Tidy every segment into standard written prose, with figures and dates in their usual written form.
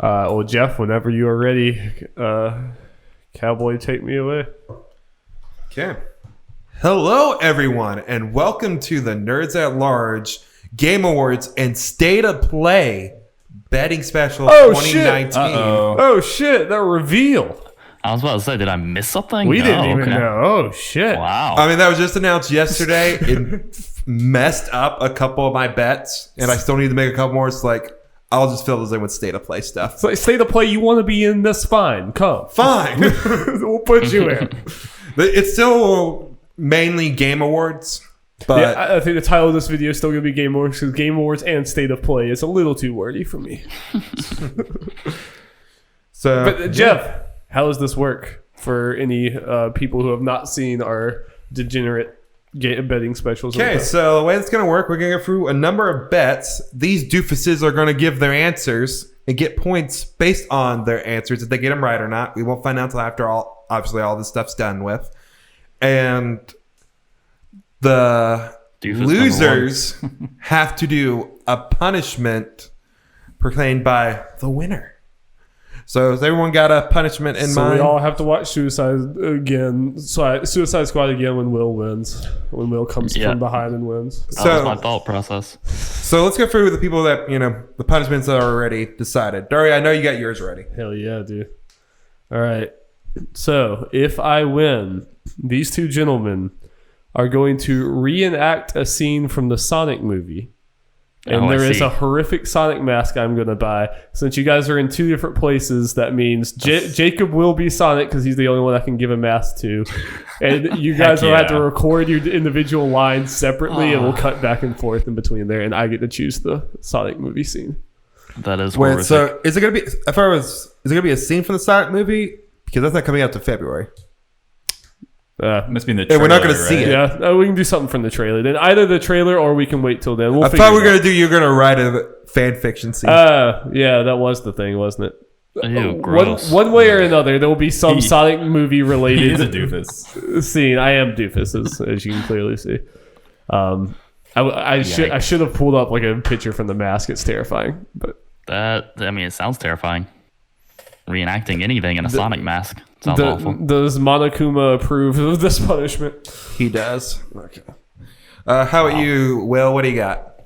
Well, Jeff, whenever you are ready, Cowboy, take me away. Okay. Hello, everyone, and welcome to the Nerds at Large Game Awards and State of Play Betting Special 2019. Oh, shit, that reveal. I was about to say, did I miss something? We didn't even know. Oh, shit. Wow. I mean, that was just announced yesterday. It messed up a couple of my bets, and I still need to make a couple more. It's like, I'll just fill those in with State of Play stuff. It's like, State of Play, you want to be in this? Fine. Come. Fine. We'll put you in. It's still mainly Game Awards. But yeah, I think the title of this video is still going to be Game Awards because Game Awards and State of Play is a little too wordy for me. But Jeff, how does this work for any people who have not seen our degenerate betting specials? Okay, so the way it's going to work, we're going to go through a number of bets. These doofuses are going to give their answers and get points based on their answers, if they get them right or not. We won't find out until after all this stuff's done with. And the losers have to do a punishment proclaimed by the winner. So has everyone got a punishment in mind? So we all have to watch Suicide Squad again when Will wins. When Will comes from behind and wins. That was my thought process. So let's go through the people that, the punishments are already decided. Darby, I know you got yours ready. Hell yeah, dude. All right. So if I win, these two gentlemen are going to reenact a scene from the Sonic movie. And there is a horrific Sonic mask I'm going to buy. Since you guys are in two different places, that means Jacob will be Sonic because he's the only one I can give a mask to. And you guys will have to record your individual lines separately, and we'll cut back and forth in between there. And I get to choose the Sonic movie scene. That is horrific. Wait, so is it going to be? Is it going to be a scene from the Sonic movie? Because that's not coming out till February. Must be in the trailer. We're not going to see it. Yeah, we can do something from the trailer. Then either the trailer or we can wait till then. I thought we were going to do. You're going to write a fan fiction scene. Yeah, that was the thing, wasn't it? Ew, gross. One way or another, there will be some Sonic movie related. He is a doofus. Scene. I am doofus, as you can clearly see. I should have pulled up like a picture from the mask. It's terrifying, but it sounds terrifying. Reenacting anything in a Sonic mask sounds awful. Does Monokuma approve of this punishment? He does. Okay. How about you, Will? What do you got?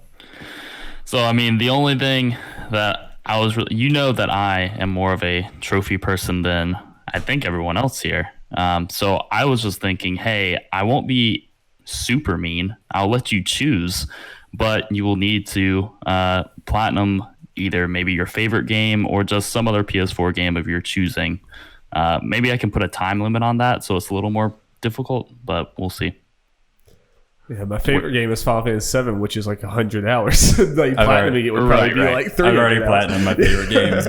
So, the only thing that I was that I am more of a trophy person than I think everyone else here. So I was just thinking, hey, I won't be super mean. I'll let you choose, but you will need to platinum either maybe your favorite game or just some other PS4 game of your choosing. Maybe I can put a time limit on that so it's a little more difficult, but we'll see. Yeah, my favorite game is Final Fantasy VII, which is like 100 hours. Platinuming it would probably be like 300 I've already platinumed my favorite games,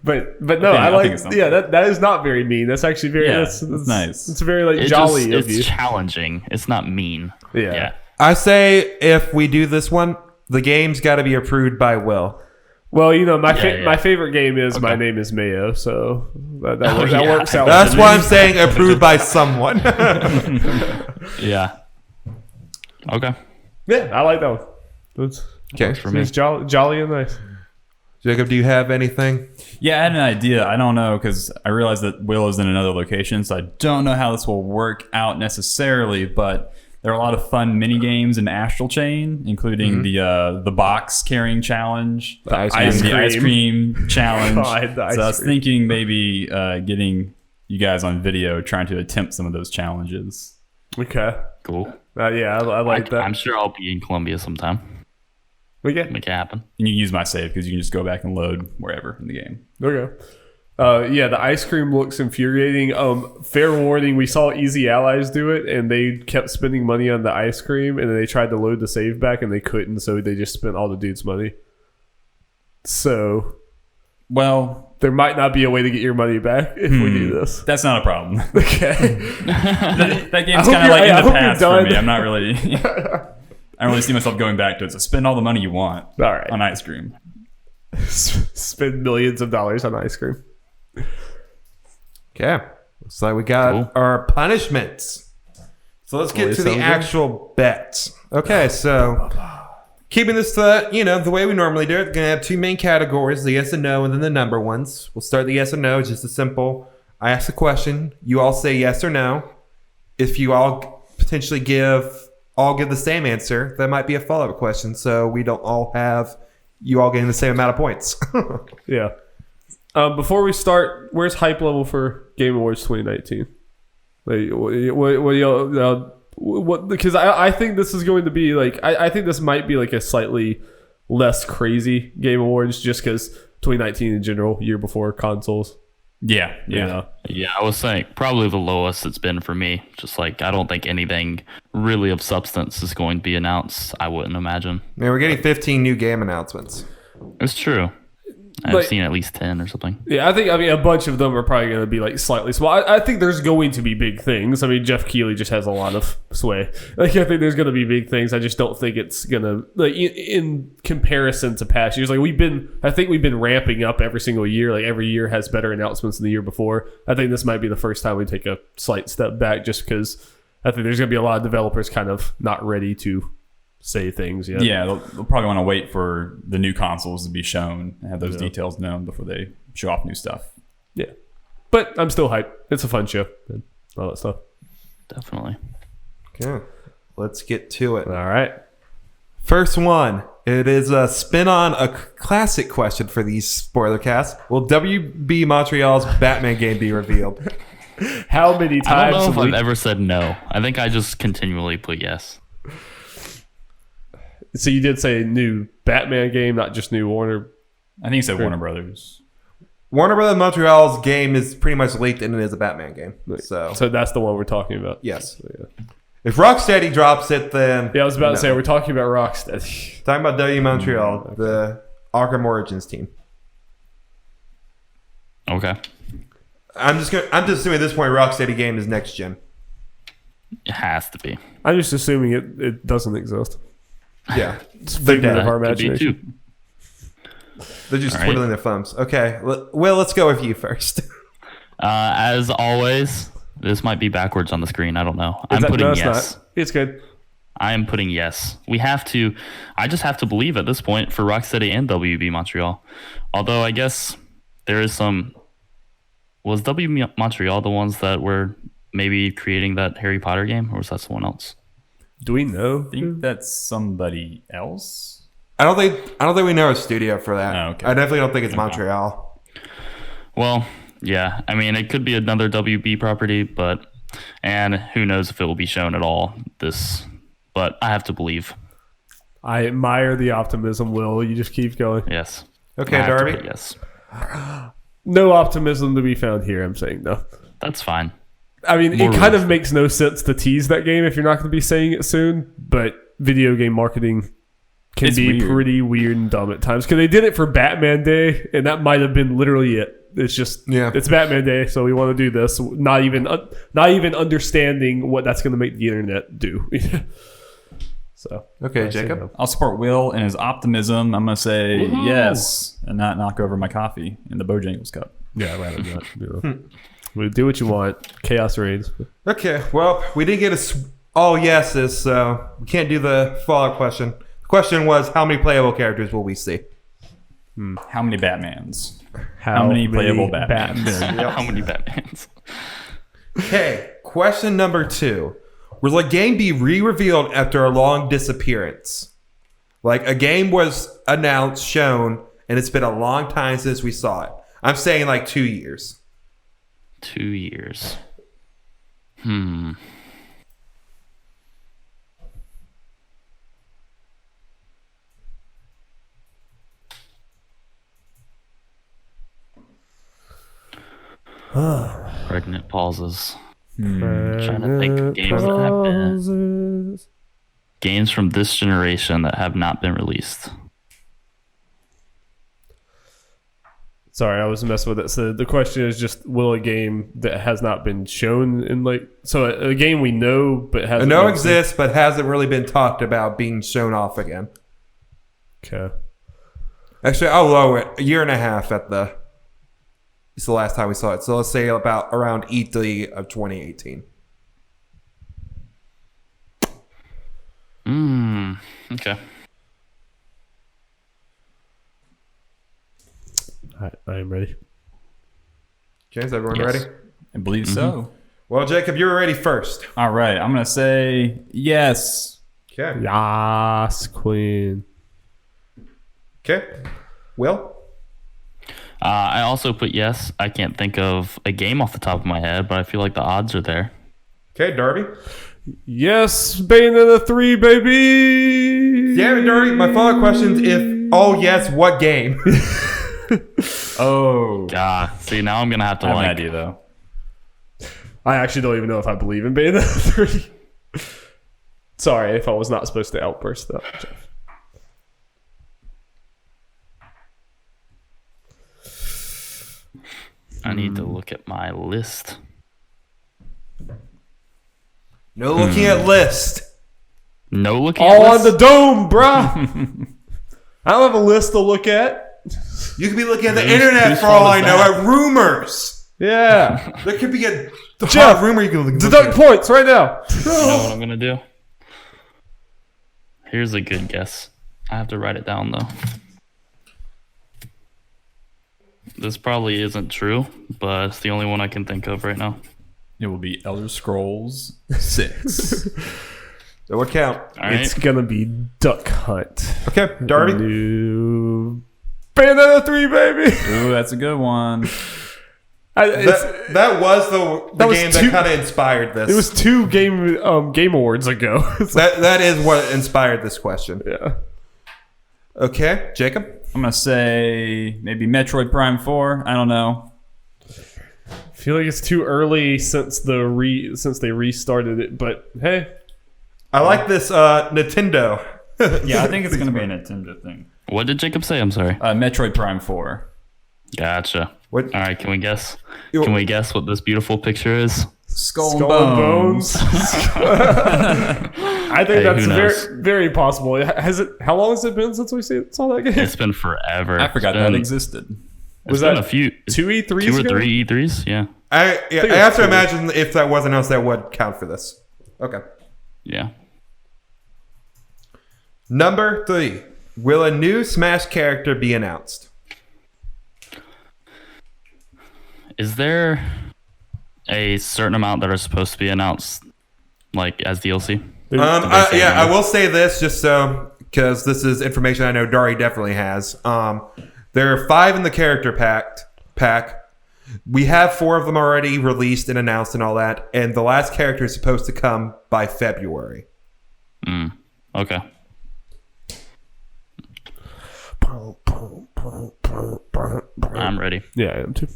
but no, I like. That is not very mean. That's actually very. That's nice. It's very jolly of you. It's challenging. It's not mean. Yeah. I say if we do this one, the game's got to be approved by Will. Well, my favorite game is My Name is Mayo, so that works out. That's why I'm saying approved by someone. Yeah. Okay. Yeah, I like that one. Okay, for me. It's jolly and nice. Jacob, do you have anything? Yeah, I had an idea. I don't know because I realized that Will is in another location, so I don't know how this will work out necessarily, but there are a lot of fun mini games in Astral Chain, including the box carrying challenge, the ice cream challenge. God, I was thinking maybe getting you guys on video trying to attempt some of those challenges. Okay, cool. Yeah, I like that. I'm sure I'll be in Colombia sometime. Okay, make it happen. And you use my save because you can just go back and load wherever in the game. Okay. The ice cream looks infuriating. Fair warning, we saw Easy Allies do it, and they kept spending money on the ice cream, and then they tried to load the save back, and they couldn't, so they just spent all the dude's money. So, well, there might not be a way to get your money back if we do this. That's not a problem. Okay. that game's kind of like in the past for me. I'm not really... I don't really see myself going back to it, so spend all the money you want on ice cream. Spend millions of dollars on ice cream. Okay. Looks like we got our punishments. So let's get to the actual bets. Okay, so Keeping this to, the way we normally do it, we're going to have two main categories, the yes and no, and then the number ones. We'll start the yes and no. It's just a simple, I ask a question. You all say yes or no. If you all potentially give the same answer, that might be a follow-up question. So we don't all have you all getting the same amount of points. Yeah. Before we start, where's hype level for Game Awards 2019? Like, what y'all... Because I think this is going to be like I think this might be like a slightly less crazy Game Awards just because 2019 in general, year before consoles. Yeah. Yeah, I was saying probably the lowest it's been for me. Just like I don't think anything really of substance is going to be announced. I wouldn't imagine. Man, we're getting 15 new game announcements. It's true. I've seen at least 10 or something. Yeah, I mean, a bunch of them are probably going to be like slightly small. I think there's going to be big things. I mean, Jeff Keighley just has a lot of sway. Like, I think there's going to be big things. I just don't think it's going to, like, in comparison to past years. Like, I think we've been ramping up every single year. Like, every year has better announcements than the year before. I think this might be the first time we take a slight step back just because I think there's going to be a lot of developers kind of not ready to say things yet. Yeah, they'll probably want to wait for the new consoles to be shown and have those details known before they show off new stuff. Yeah. But I'm still hyped. It's a fun show and all that stuff. Definitely. Okay. Let's get to it. All right. First one. It is a spin on a classic question for these Spoilercasts. Will WB Montreal's Batman game be revealed? How many times? I don't know if I've ever said no. I think I just continually put yes. So you did say new Batman game, not just new Warner. I think you said Warner Brothers. Warner Brothers Montreal's game is pretty much leaked and it is a Batman game. So that's the one we're talking about. Yes. So, yeah. If Rocksteady drops it, then... Yeah, I was about to say, we're talking about Rocksteady. Talking about W Montreal, the Arkham Origins team. Okay. I'm just assuming at this point Rocksteady game is next gen. It has to be. I'm just assuming it doesn't exist. Yeah. They're dead of our imagination. They're just twiddling their thumbs. Okay. Well, let's go with you first. As always, this might be backwards on the screen. I don't know. I'm putting yes. Not. It's good. I am putting yes. We have to. I just have to believe at this point for Rocksteady and WB Montreal. Although I guess there is some. Was WB Montreal the ones that were maybe creating that Harry Potter game, or was that someone else? Do we know? I think that's somebody else. I don't think we know a studio for that. Oh, okay. I definitely don't think it's Montreal. Well, yeah. I mean, it could be another WB property, and who knows if it will be shown at all. But I have to believe. I admire the optimism, Will. You just keep going. Yes. Okay, Darby. Yes. No optimism to be found here. I'm saying no. That's fine. I mean, it kind of makes no sense to tease that game if you're not going to be saying it soon, but video game marketing can be pretty weird and dumb at times. Because they did it for Batman Day, and that might have been literally it. It's just, it's Batman Day, so we want to do this. Not even understanding what that's going to make the internet do. So okay, Jacob. I'll support Will and his optimism. I'm going to say yes and not knock over my coffee in the Bojangles cup. Yeah, I'd rather not. We do what you want. Chaos reigns. Okay, well, we didn't get all yeses, so we can't do the follow-up question. The question was, how many playable characters will we see? How many Batmans? How many playable Batmans? Yep. How many Batmans? Okay, question number 2. Will a game be re-revealed after a long disappearance? Like, a game was announced, shown, and it's been a long time since we saw it. I'm saying like 2 years. 2 years. Pregnant pauses. Trying to think of games that have been games from this generation that have not been released. Sorry, I was messing with it. So the question is just, will a game that has not been shown in so a game we know but hasn't exists but hasn't really been talked about being shown off again. Okay. Actually, I'll lower it. 1.5 years it's the last time we saw it. So let's say around E3 of 2018. Okay. I am ready. Okay, is everyone Yes. ready? I believe so. Well, Jacob, you're ready first. All right, I'm gonna say yes. Okay. Yas, Queen. Okay. Will? I also put yes. I can't think of a game off the top of my head, but I feel like the odds are there. Okay, Darby? Yes, Bayonetta 3, baby. Yeah, Darby, my follow-up question is, oh, yes, what game? Oh, See, now I'm gonna have to I have an like. idea though. I actually don't even know if I believe in Bayonetta 3. Sorry if I was not supposed to outburst that, Jeff. I need to look at my list. No looking at list. No looking All at on lists? the dome, bruh. I don't have a list to look at. You could be looking at the internet whose for all fault I is know that? at rumors. Yeah. There could be a Jeff, hot rumor you can look Deduct at. points right now. You know what I'm gonna do? Here's a good guess. I have to write it down though. This probably isn't true, but it's the only one I can think of right now. It will be Elder Scrolls 6. That would count. All right. It's gonna be Duck Hunt. Okay, Darby? New Bayonetta 3, baby. Ooh, that's a good one. That was the was game two- that kind of inspired this. It was 2 game awards ago. It's that is what inspired this question. yeah. Okay, Jacob? I'm gonna say maybe Metroid Prime 4. I don't know. I feel like it's too early since they restarted it, but hey, I like this Nintendo. Yeah, I think it's gonna be a Nintendo thing. What did Jacob say? I'm sorry. Metroid Prime 4. Gotcha. What? All right, can we guess? Yo- Can we guess what this beautiful picture is? Skull Skull and Bones. I think Hey, that's who knows? very, very possible. How long has it been since we saw that game? It's been forever. I forgot It's been- that existed. Was It's been that a few, 2 E3s 2 or ago? 3 E3s? Yeah, I think it have to was imagine if that wasn't else, that would count for this. Okay. yeah. Number 3. Will a new Smash character be announced? Is there a certain amount that are supposed to be announced, like as DLC? I will say this just so, because this is information I know Dari definitely has. There are 5 in the character pack. We have 4 of them already released and announced and all that, and the last character is supposed to come by February. Okay. I'm ready. Yeah, I am too.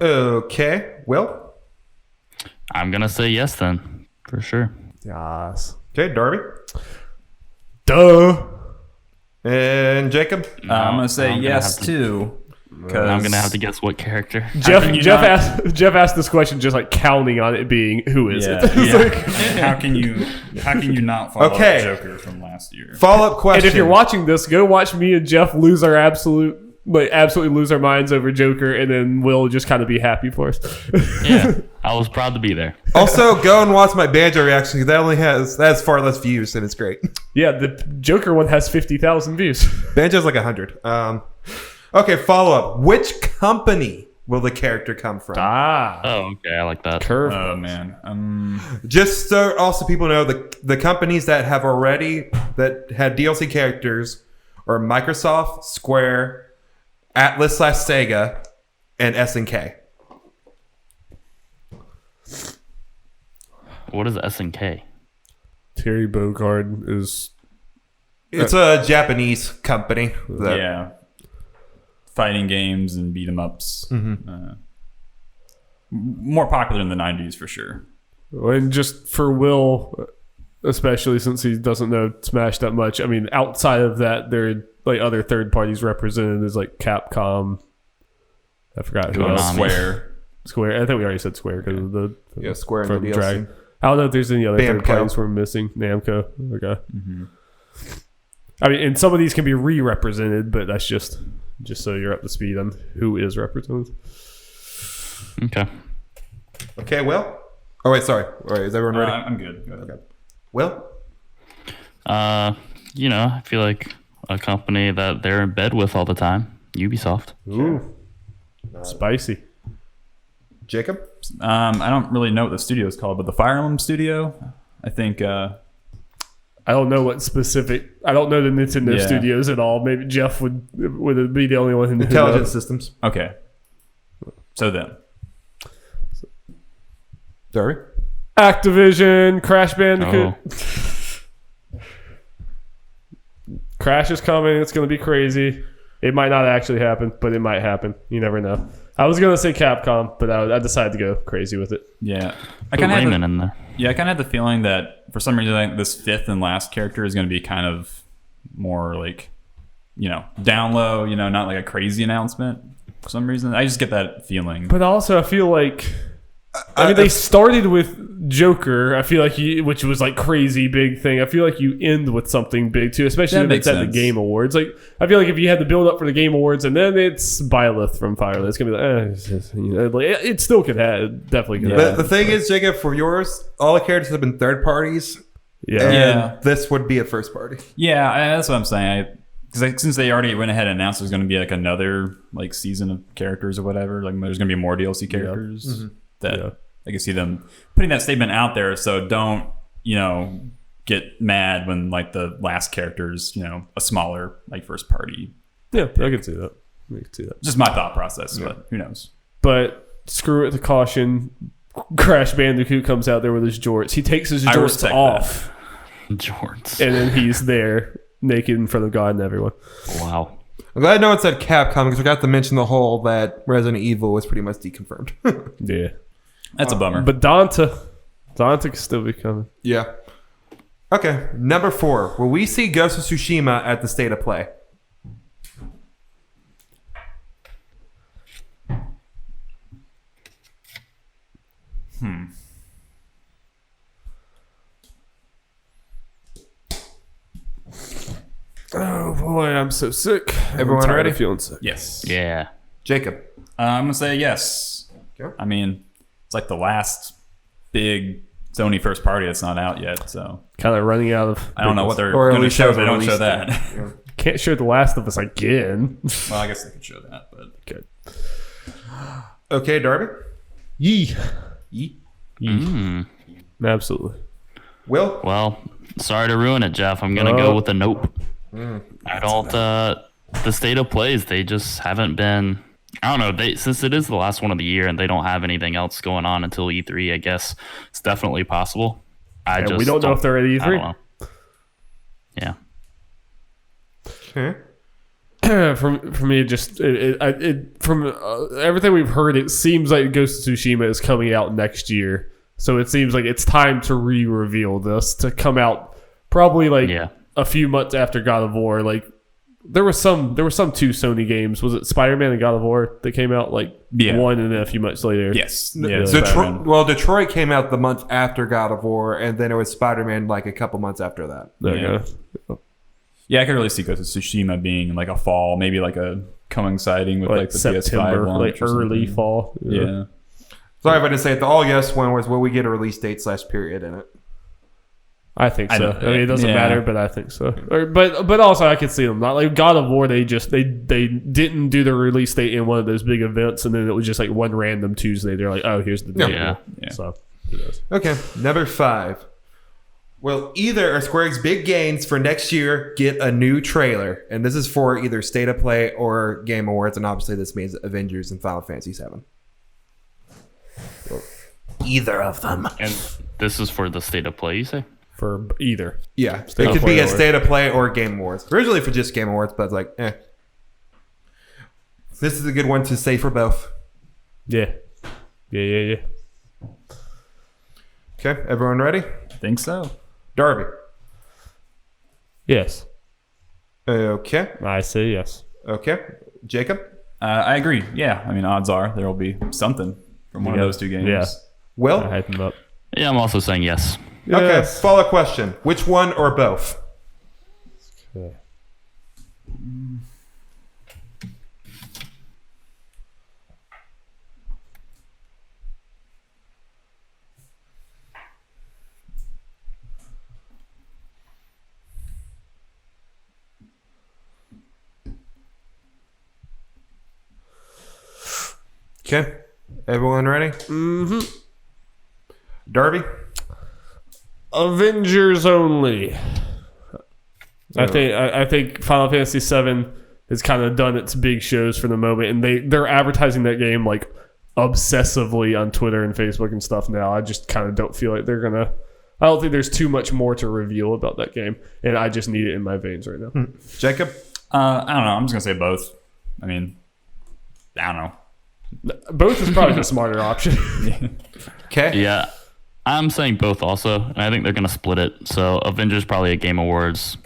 Okay, Will? I'm gonna say yes then, for sure. Yes. Okay, Darby? Duh. And Jacob? I'm gonna say I'm gonna yes have to- too. I'm gonna have to guess what character. Jeff can you not- asked this question just like counting on it being who is it? It's Yeah. like- How can you not follow Okay. Joker from last year? Follow-up question. and if you're watching this, go watch me and Jeff lose our absolutely lose our minds over Joker, and then we'll just kind of be happy for us. Yeah, I was proud to be there. Also, go and watch my Banjo reaction because that has far less views, and it's great. Yeah, the Joker one has 50,000 views. Banjo's like 100. Okay, follow-up. Which company will the character come from? Oh, okay, I like that. Curve. Oh man. Just so also people know, the companies that had DLC characters are Microsoft, Square, Atlas/Sega, and SNK. What is SNK? Terry Bogard is. It's a Japanese company. that- Yeah. Fighting games and beat 'em ups. More popular in the 90s for sure. And just for Will, especially since he doesn't know Smash that much, I mean, outside of that, there are like other third parties represented. There's like Capcom. I forgot who Konami. else. Square. I think we already said Square because of the Square and from the DLC. Dragon. I don't know if there's any other third Namco. parties we're missing. Namco. Okay. I mean, and some of these can be re-represented, but that's just so you're up to speed on who is represented. Okay. Okay, Will? Oh, wait, sorry. All right, is everyone ready? I'm good. Go ahead. Okay. Will? I feel like a company that they're in bed with all the time. Ubisoft. Ooh, spicy. Jacob? I don't really know what the studio is called, but the Fire Emblem studio, I think. I don't know what specific. I don't know the Nintendo Yeah. studios at all. Maybe Jeff would be the only one who Intelligent knows. Systems. Okay. So then. Darby? Activision, Crash Bandicoot. Oh. Crash is coming. It's going to be crazy. It might not actually happen, but it might happen. You never know. I was going to say Capcom, but I decided to go crazy with it. Yeah. Put Rayman in there. Yeah, I kind of had the feeling that for some reason, like, this fifth and last character is going to be kind of more like, down low, not like a crazy announcement for some reason. I just get that feeling. But also, I feel like... I mean, they started with Joker. I feel like which was like crazy big thing. I feel like you end with something big too, especially That if it's makes at the sense. Game Awards. Like, I feel like if you had to build up for the Game Awards and then it's Byleth from Fireless, it's gonna be like, it's just, like, it still could have, definitely could Yeah. have. The thing is, Jacob, for yours, all the characters have been third parties. Yeah. And Yeah. this would be a first party. Yeah, that's what I'm saying. Because since they already went ahead and announced there's going to be like another like season of characters or whatever, like there's going to be more DLC characters. That Yeah. I can see them putting that statement out there. So don't get mad when like the last character's a smaller like first party. Yeah, I can see that. I can see that. Just my thought process, but who knows? But screw it to caution. Crash Bandicoot comes out there with his jorts. He takes his I jorts respect off, Jorts. and then he's there naked in front of God and everyone. Wow. I'm glad no one said Capcom because we got to mention the whole that Resident Evil was pretty much deconfirmed. Yeah. That's a bummer. But Dante can still be coming. Yeah. Okay, number 4. Will we see Ghost of Tsushima at the State of Play? Oh boy, I'm so sick. Everyone I'm tired ready? of feeling sick. yes. Yeah. Jacob. I'm gonna say yes. Okay. I mean, it's like the last big Sony first party that's not out yet. So Kind of running out of. I don't know what they're Or at going to least show show if they the don't show release that. Can't show The Last of Us again. Well, I guess they could show that, but Okay. Okay, Darby. Yee. Yee. Absolutely. Will. Well, sorry to ruin it, Jeff. I'm gonna go with a nope. I don't. The state of plays, they just haven't been. I don't know. Since it is the last one of the year and they don't have anything else going on until E3, I guess it's definitely possible. And we don't know if they're at I don't E3. know. Yeah. Okay. For me, just from everything we've heard, it seems like Ghost of Tsushima is coming out next year. So it seems like it's time to re-reveal this to come out probably like a few months after God of War. Like there were some 2 Sony games. Was it Spider-Man and God of War that came out like one and then a few months later? yes. Yeah, Detroit came out the month after God of War, and then it was Spider-Man like a couple months after that. Okay. Yeah, I could really see Ghost of Tsushima being like a fall, maybe like a coinciding with like the September, PS5 launch like or early something. fall. Yeah. Sorry if I didn't say it. The all yes one was will we get a release date / period in it? I think so. I mean, it doesn't Yeah. matter, but I think so. But also, I could see them not like God of War. They didn't do the release date in one of those big events, and then it was just like one random Tuesday. They're like, oh, here's the date. Yeah. So who knows? Okay, number 5. Will either of Square Enix big gains for next year get a new trailer? And this is for either State of Play or Game Awards, and obviously this means Avengers and Final Fantasy VII. Either of them. And this is for the state of play, you say? For either. Yeah, it State of could Play be a or- State of Play or Game Awards. Originally for just Game Awards, but it's like, This is a good one to say for both. Yeah. Yeah. Okay, everyone ready? I think so. Darby. Yes. Okay. I say yes. Okay. Jacob. I agree. Yeah. I mean, odds are there will be something from one of those 2 games. Yeah. Will. I hype him up. Yeah, I'm also saying yes. Okay. Yes. Follow-up question. Which one or both? Okay. Okay. Everyone ready? Mm-hmm. Darby? Avengers only. I think Final Fantasy VII has kind of done its big shows for the moment, and they're advertising that game like obsessively on Twitter and Facebook and stuff now. I just kind of don't feel like they're gonna. I don't think there's too much more to reveal about that game, and I just need it in my veins right now. Jacob? I don't know. I'm just gonna say both. I mean, I don't know. Both is probably the smarter option. Okay. Yeah, I'm saying both also, and I think they're gonna split it. So Avengers probably at Game Awards,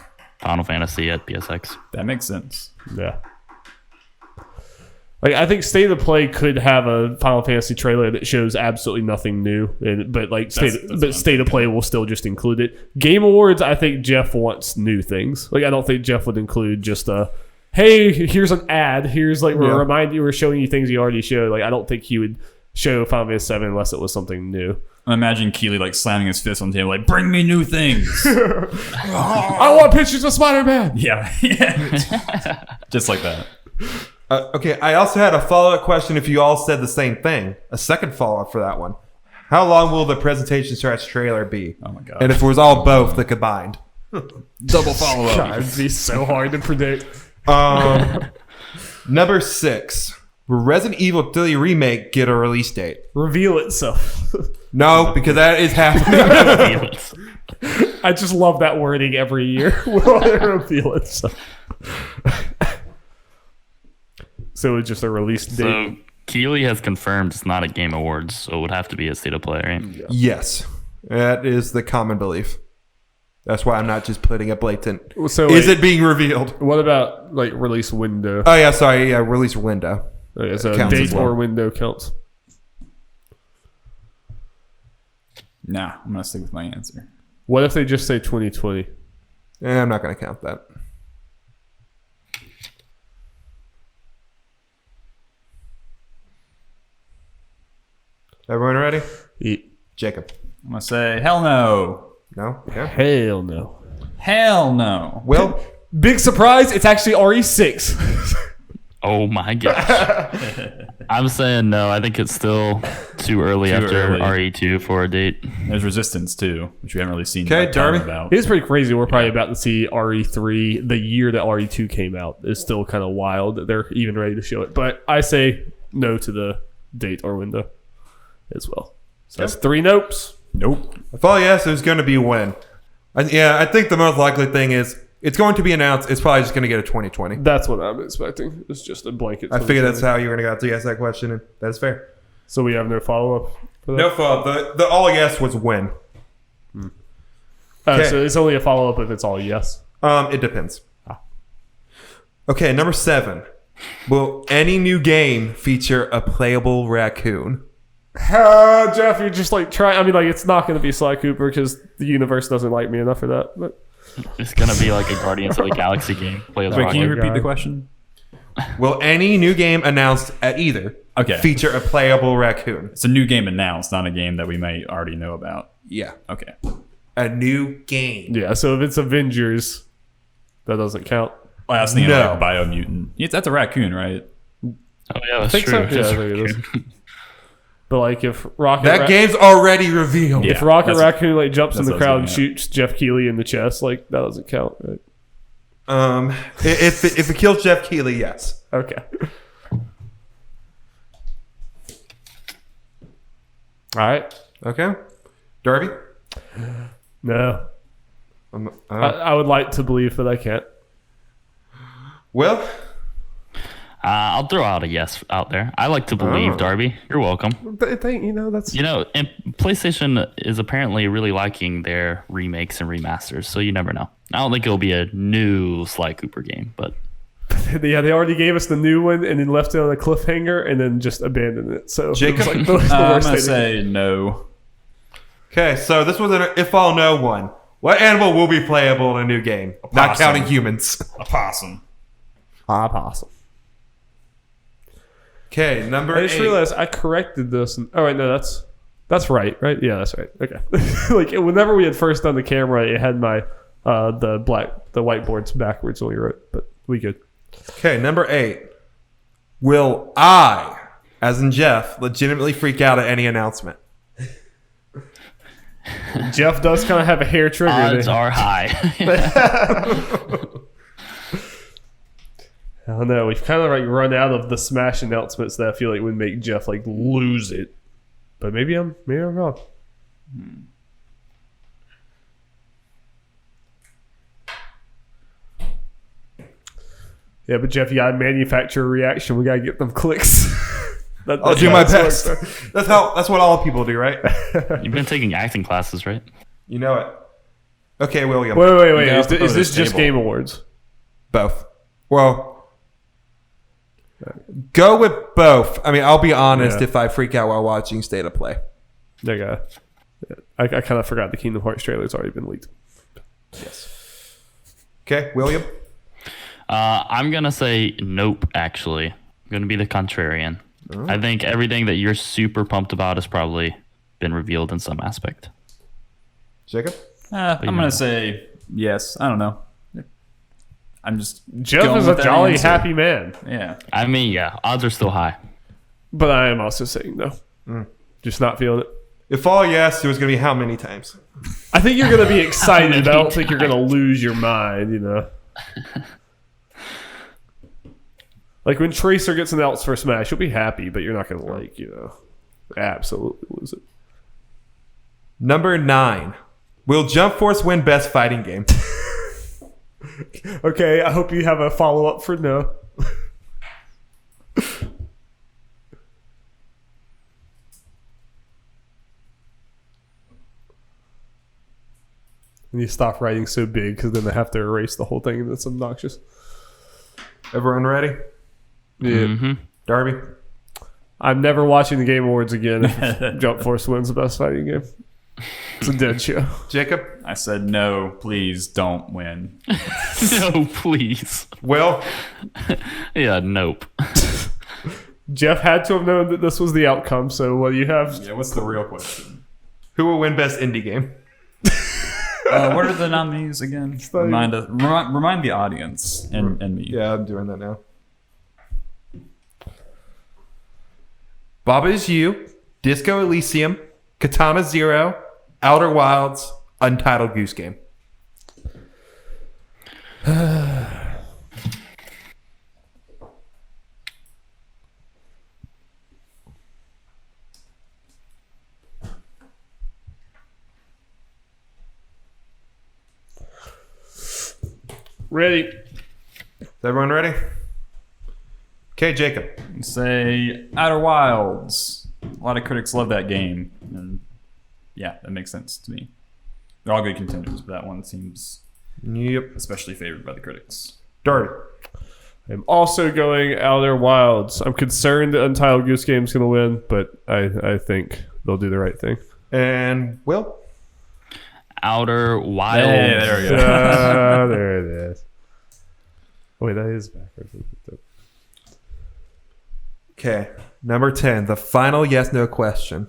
Final Fantasy at PSX. That makes sense. Yeah. Like I think State of Play could have a Final Fantasy trailer that shows absolutely nothing new, but State of Play will still just include it. Game Awards, I think Jeff wants new things. Like I don't think Jeff would include just a, hey, here's an ad. Here's like we're showing you things you already showed. Like I don't think he would show Final Fantasy VII unless it was something new. I imagine Keeley like slamming his fist on the table, like, "Bring me new things." I want pictures of Spider-Man. Yeah. Just like that. Okay, I also had a follow-up question if you all said the same thing. A second follow-up for that one. How long will the presentation / trailer be? Oh my god. And if it was all both, the combined. Double follow-up. God, it'd be so hard to predict. Number 6. Will Resident Evil 3 Remake get a release date? Reveal itself. No, because that is happening. I just love that wording every year. Will it reveal itself? So it's just a release date. So Keeley has confirmed it's not at Game Awards, so it would have to be a State of Play, right? Yeah. Yes. That is the common belief. That's why I'm not just putting a blatant. So is it being revealed? What about like release window? Oh yeah, sorry. Yeah, release window. Okay, so counts date as well. or window counts. Nah, I'm gonna stick with my answer. What if they just say 2020? I'm not going to count that. Everyone ready? Jacob. I'm gonna say hell no. No? Yeah. Hell no. Hell no. Will? Big surprise! It's actually RE6. Oh my gosh. I'm saying no. I think it's still too early after RE2 for a date. There's Resistance too, which we haven't really seen. Okay, a ton Darby. about. It's pretty crazy. We're probably about to see RE3 the year that RE2 came out. It's still kind of wild that they're even ready to show it. But I say no to the date or window as well. So that's 3 nopes. Nope. If all yes, it's going to be when. I think the most likely thing is it's going to be announced. It's probably just going to get a 2020. That's what I'm expecting. It's just a blanket. I figured that's how you were going to go to ask that question, and that's fair. So we have no follow-up for that? No follow-up. The all yes was when. Okay. So it's only a follow-up if it's all yes. It depends. Okay, number 7. Will any new game feature a playable raccoon? Jeff, you're just like trying. I mean, like it's not going to be Sly Cooper because the universe doesn't like me enough for that. But It's gonna be like a Guardians of the Galaxy game. Play as Wait, Rocket. can you repeat God. the question? Will any new game announced at either feature a playable raccoon? It's a new game announced, not a game that we may already know about. Yeah. Okay. A new game. yeah, so if it's Avengers, that doesn't count. Well, I was thinking No. like Biomutant. That's a raccoon, right? Oh yeah, that's I think true. so. Yeah, I think it is. But like if Rocket That game's already revealed. Yeah. if Rocket that's- Raccoon like jumps in that's the what I crowd and was looking shoots Jeff Keighley in the chest, like that doesn't count, right? If it kills Jeff Keighley, yes. Okay. All right. Okay. Darby? No. I would like to believe, but I can't. Will? I'll throw out a yes out there. I like to believe, Darby. You're welcome. That's And PlayStation is apparently really liking their remakes and remasters, so you never know. I don't think it'll be a new Sly Cooper game, but yeah. They already gave us the new one and then left it on a cliffhanger and then just abandoned it. So Jacob? it was like the I'm worst gonna thing. say no. Okay, so this was an if all no one. What animal will be playable in a new game? Not possum. counting humans. A possum. Possum. Okay, number I just 8. realized I corrected this. Oh wait, no, that's right, right? Yeah, that's right. Okay. Like whenever we had first done the camera, it had my the whiteboards backwards when we wrote, but we good. Okay, number 8. Will I as in Jeff, legitimately freak out at any announcement? Jeff does kind of have a hair trigger. Odds are high. I don't know. We've kind of like run out of the Smash announcements that I feel like would make Jeff like lose it. But maybe I'm wrong. Yeah, but Jeff, you gotta manufacture a reaction. We gotta get them clicks. I'll do my best. That's what all people do, right? You've been taking acting classes, right? You know it. Okay, William. Wait. Yeah, Is this just table. Game Awards? Both. Well, go with both. I mean, I'll be honest if I freak out while watching State of Play. There you go. Yeah. I kind of forgot the Kingdom Hearts trailer's already been leaked. Yes. Okay, William. I'm going to say nope, actually. I'm going to be the contrarian. Oh. I think everything that you're super pumped about has probably been revealed in some aspect. Jacob? I'm going to say yes. I don't know. I'm just Jeff is a jolly, happy man. Yeah. I mean, yeah, odds are still high. But I am also saying no. Just not feeling it. If all yes, it was going to be how many times? I think you're going to be excited. I don't think you're going to lose your mind, you know. Like when Tracer gets announced for Smash, you'll be happy, but you're not going to like, you know, absolutely lose it. Number 9. Will Jump Force win Best Fighting Game? Okay, I hope you have a follow-up for no. And you stop writing so big because then they have to erase the whole thing and it's obnoxious. Everyone ready? Yeah. Mm-hmm. Darby? I'm never watching the Game Awards again if Jump Force wins the Best Fighting Game. It's a dead show. Jacob? I said no, please don't win. No, please. Will? Yeah, nope. Jeff had to have known that this was the outcome, so what do you have? Yeah, what's the real question? Who will win Best Indie Game? What are the nominees again? Remind the audience and me. Yeah, I'm doing that now. Baba Is You, Disco Elysium, Katana Zero, Outer Wilds, Untitled Goose Game. Ready. Is everyone ready? Okay, Jacob. Say Outer Wilds. A lot of critics love that game, and yeah, that makes sense to me. They're all good contenders, but that one seems especially favored by the critics. Darby. I'm also going Outer Wilds. I'm concerned that Untitled Goose Game's going to win, but I think they'll do the right thing. And Will? Outer Wilds. Hey, there we go. There it is. Wait, that is backwards. Okay, number 10, the final yes/no question.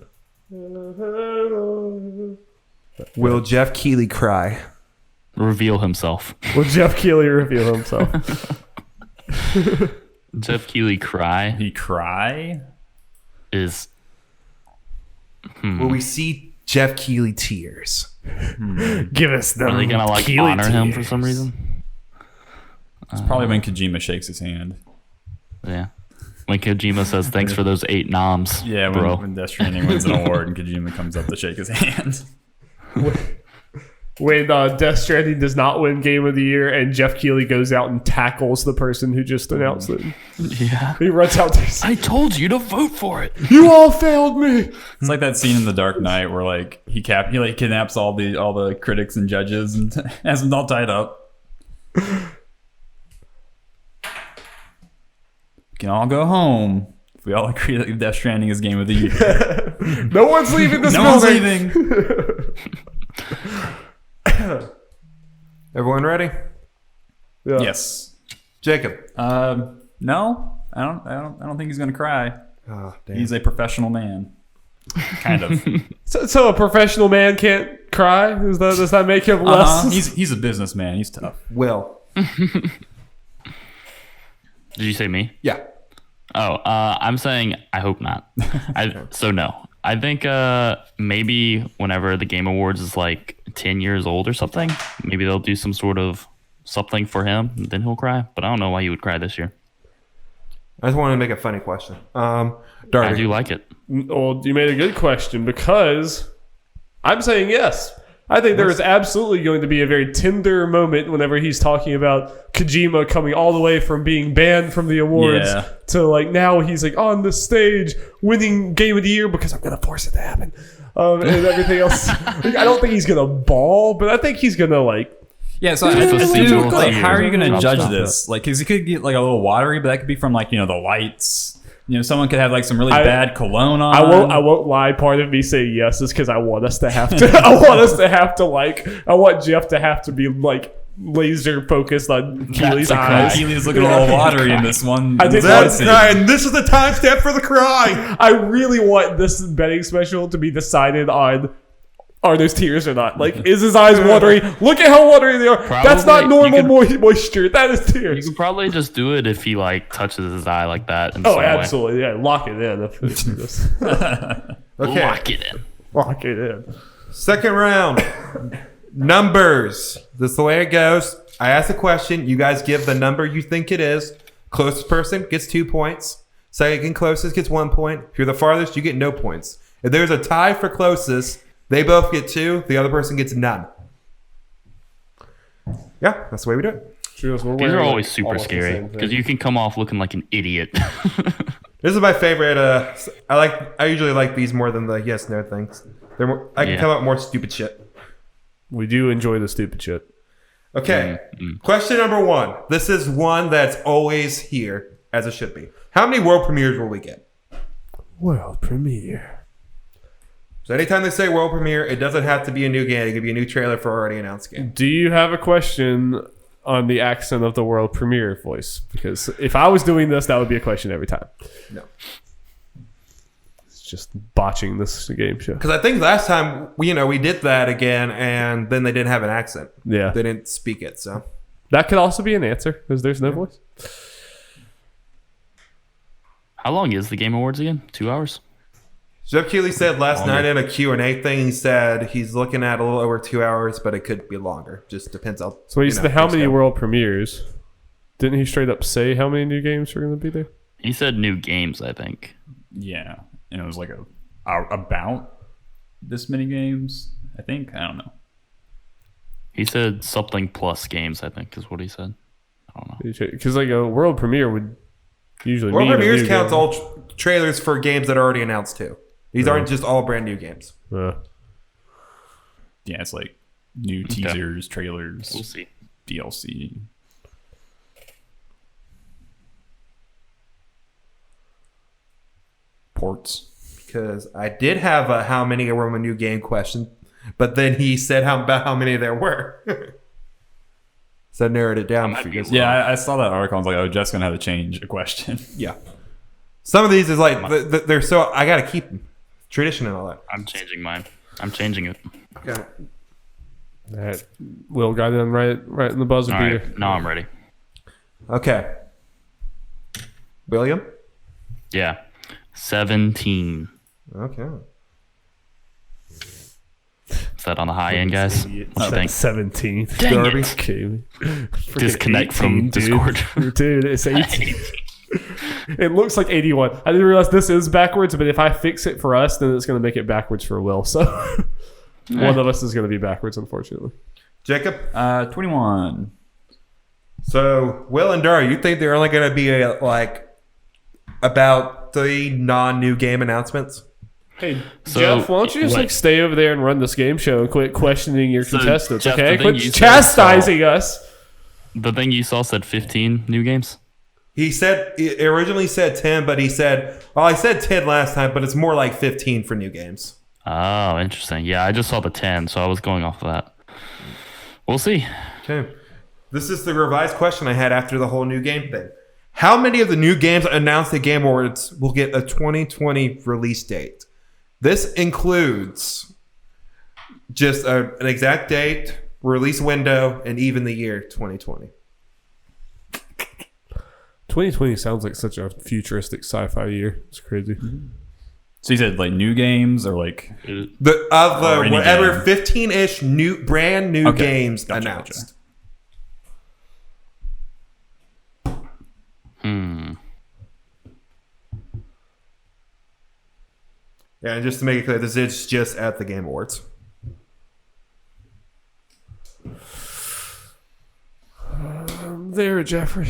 Will Jeff Keighley cry? Reveal himself. Will Jeff Keighley reveal himself? Jeff Keighley cry He cry? is... Will we see Jeff Keighley tears? Give us them. Are they going to like Keighley honor him for tears. some reason? It's probably when Kojima shakes his hand. Yeah. When Kojima says, thanks for those 8 noms, Yeah, bro. when Death Stranding wins an award and Kojima comes up to shake his hand. When Death Stranding does not win Game of the Year and Jeff Keighley goes out and tackles the person who just announced it. Yeah. He runs out there. I told you to vote for it. You all failed me. It's like that scene in The Dark Knight where like he kidnaps all the critics and judges and has them all tied up. We can all go home if we all agree that Death Stranding is Game of the Year. No one's leaving this No one's building. leaving. Everyone ready? Yeah. Yes. Jacob. No, I don't think he's gonna cry. Oh, damn. He's a professional man. Kind of. So a professional man can't cry? Does that make him less? He's a businessman. He's tough. Will. Did you say me? Yeah. I'm saying I hope not. So no. I think maybe whenever the Game Awards is like 10 years old or something, maybe they'll do some sort of something for him, and then he'll cry. But I don't know why he would cry this year. I just wanted to make a funny question. Darby. I do like it. Well, you made a good question because I'm saying yes. I think there is absolutely going to be a very tender moment whenever he's talking about Kojima coming all the way from being banned from the awards to like now he's like on the stage winning Game of the Year because I'm going to force it to happen. And everything else. Like, I don't think he's going to bawl, but I think he's going to like. Yeah, so how are you going to judge this? Like, because you could get like a little watery, but that could be from like, the lights. Someone could have like some really bad cologne on. I won't lie. Part of me saying yes is because I want us to have to. I want Jeff to have to be like laser focused on Keely's eyes. Keely's looking a little watery in this one. That's right, and this is the timestamp for the cry. I really want this betting special to be decided on. Are those tears or not? Like, is his eyes watery? Look at how watery they are. Probably, that's not normal moisture. That is tears. You could probably just do it if he like touches his eye like that. Absolutely. Yeah, lock it in. Okay. Lock it in. Lock it in. Second round. Numbers. This is the way it goes. I ask a question. You guys give the number you think it is. Closest person gets 2 points. Second closest gets 1 point. If you're the farthest, you get no points. If there's a tie for closest, they both get 2. The other person gets none. Yeah, that's the way we do it. These are always super scary because you can come off looking like an idiot. This is my favorite. I usually like these more than the yes no things. I can come up with more stupid shit. We do enjoy the stupid shit. Okay. Question number 1. This is one that's always here, as it should be. How many world premieres will we get? World premiere. So anytime they say world premiere, it doesn't have to be a new game. It could be a new trailer for already announced game. Do you have a question on the accent of the world premiere voice? Because if I was doing this, that would be a question every time. No. It's just botching this game show. Because I think last time, we did that again, and then they didn't have an accent. Yeah. They didn't speak it, so. That could also be an answer, because there's no voice. How long is the Game Awards again? 2 hours? Jeff Keighley said last night in a Q&A thing, he said he's looking at a little over 2 hours, but it could be longer. Just depends on. So he said how many world premieres? Didn't he straight up say how many new games are going to be there? He said new games, I think. Yeah, and it was like about this many games, I think. I don't know. He said something plus games, I think, is what he said. I don't know. Because like a world premiere would usually world mean premieres counts all trailers for games that are already announced too. These aren't just all brand new games. Yeah, it's like new teasers, trailers. We'll see. DLC. Ports. Because I did have a how many were a new game question, but then he said about how many there were. So I narrowed it down for you guys. Yeah, I saw that article. I was like, oh, Jeff's going to have to change a question. Yeah. Some of these is like, they're so, I got to keep them. Tradition and all that. I'm changing mine. I'm changing it. Okay. That Will got in right in the buzzer beater. Right, now I'm ready. Okay. William? Yeah. 17. Okay. Is that on the high end, guys? What do you think? 17. Dang Darby? it. Disconnect 18, from Discord. Dude, it's 18. It looks like 81. I didn't realize this is backwards, but if I fix it for us, then it's going to make it backwards for Will. So one of us is going to be backwards, unfortunately. Jacob? 21. So, Will and Dar, you think they're only going to be about 3 non-new game announcements? Hey, Jeff, why don't you just stay over there and run this game show and quit questioning your contestants, Jeff, okay? Quit chastising us. The thing you saw said 15 new games? He said, it originally said 10, but he said, I said 10 last time, but it's more like 15 for new games. Oh, interesting. Yeah, I just saw the 10, so I was going off of that. We'll see. Okay. This is the revised question I had after the whole new game thing. How many of the new games announced at Game Awards will get a 2020 release date? This includes just an exact date, release window, and even the year 2020. 2020 sounds like such a futuristic sci-fi year. It's crazy. So you said like new games or like The any whatever game. 15-ish brand new Okay. games Gotcha, announced. Yeah, and just to make it clear, this is just at the Game Awards. There, Jeffrey.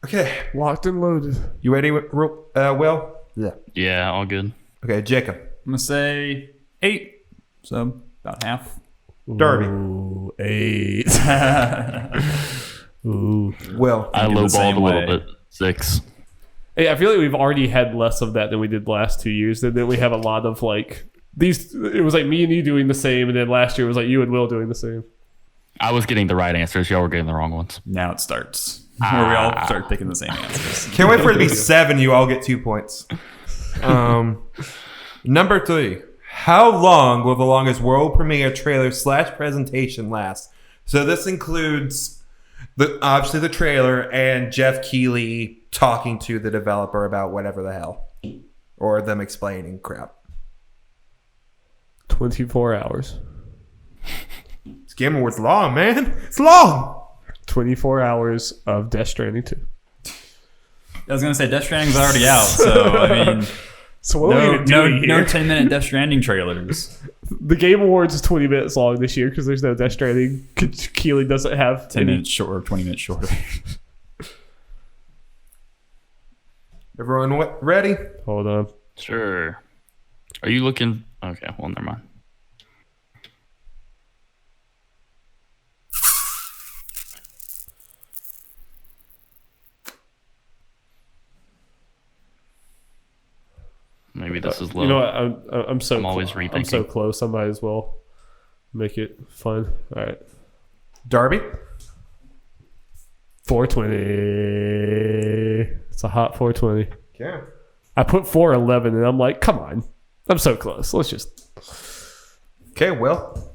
Okay, Locked and loaded. you ready, Will? Yeah. Yeah, all good. Okay, Jacob. I'm gonna say 8. So about half. Darby. Ooh, 8. Ooh. Will. I Thinking the lowballed same a little way. bit. 6. Hey, I feel like we've already had less of that than we did the last 2 years. And then we have a lot of like these. It was like me and you doing the same, and then last year it was like you and Will doing the same. I was getting the right answers. Y'all were getting the wrong ones. Now it starts. Where we all start picking the same answers. Can't wait for it to be 7. You all get 2 points. Number 3. How long will the longest world premiere trailer / presentation last? So this includes obviously the trailer and Jeff Keighley talking to the developer about whatever the hell, or them explaining crap. 24 hours. This Game Awards long, man. It's long. 24 hours of Death Stranding 2. I was gonna say Death Stranding's already out, so I mean, So what are we no doing here? 10-minute Death Stranding trailers. The Game Awards is 20 minutes long this year because there's no Death Stranding. Keeley doesn't have 10 minutes short or 20 minutes shorter. Everyone ready? Hold on. Sure. Are you looking? Okay, well, never mind. Maybe this is low. You know what? I'm so I'm always I'm so rethinking. close. I might as well make it fun. All right. Darby? 420. It's a hot 420. Yeah. I put 411 and I'm like, come on. I'm so close. Let's just. Okay, Will.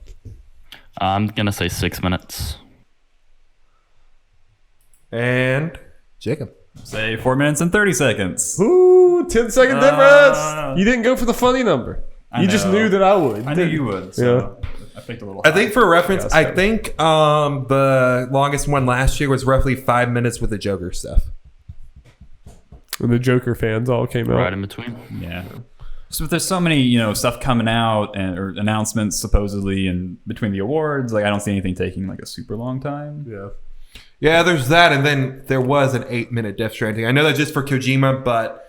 I'm gonna say 6 minutes. And Jacob. Say 4 minutes and 30 seconds. Ooh, 10-second difference. You didn't go for the funny number. I You just know. knew that I would. I knew you would, so I picked a little. I think for reference, Yes, I Kevin. think the longest one last year was roughly 5 minutes with the Joker stuff. And the Joker fans all came out. Right in between. Yeah. So there's so many, stuff coming out and or announcements supposedly in between the awards. Like I don't see anything taking like a super long time. Yeah. Yeah, there's that, and then there was an 8-minute Death Stranding. I know that's just for Kojima, but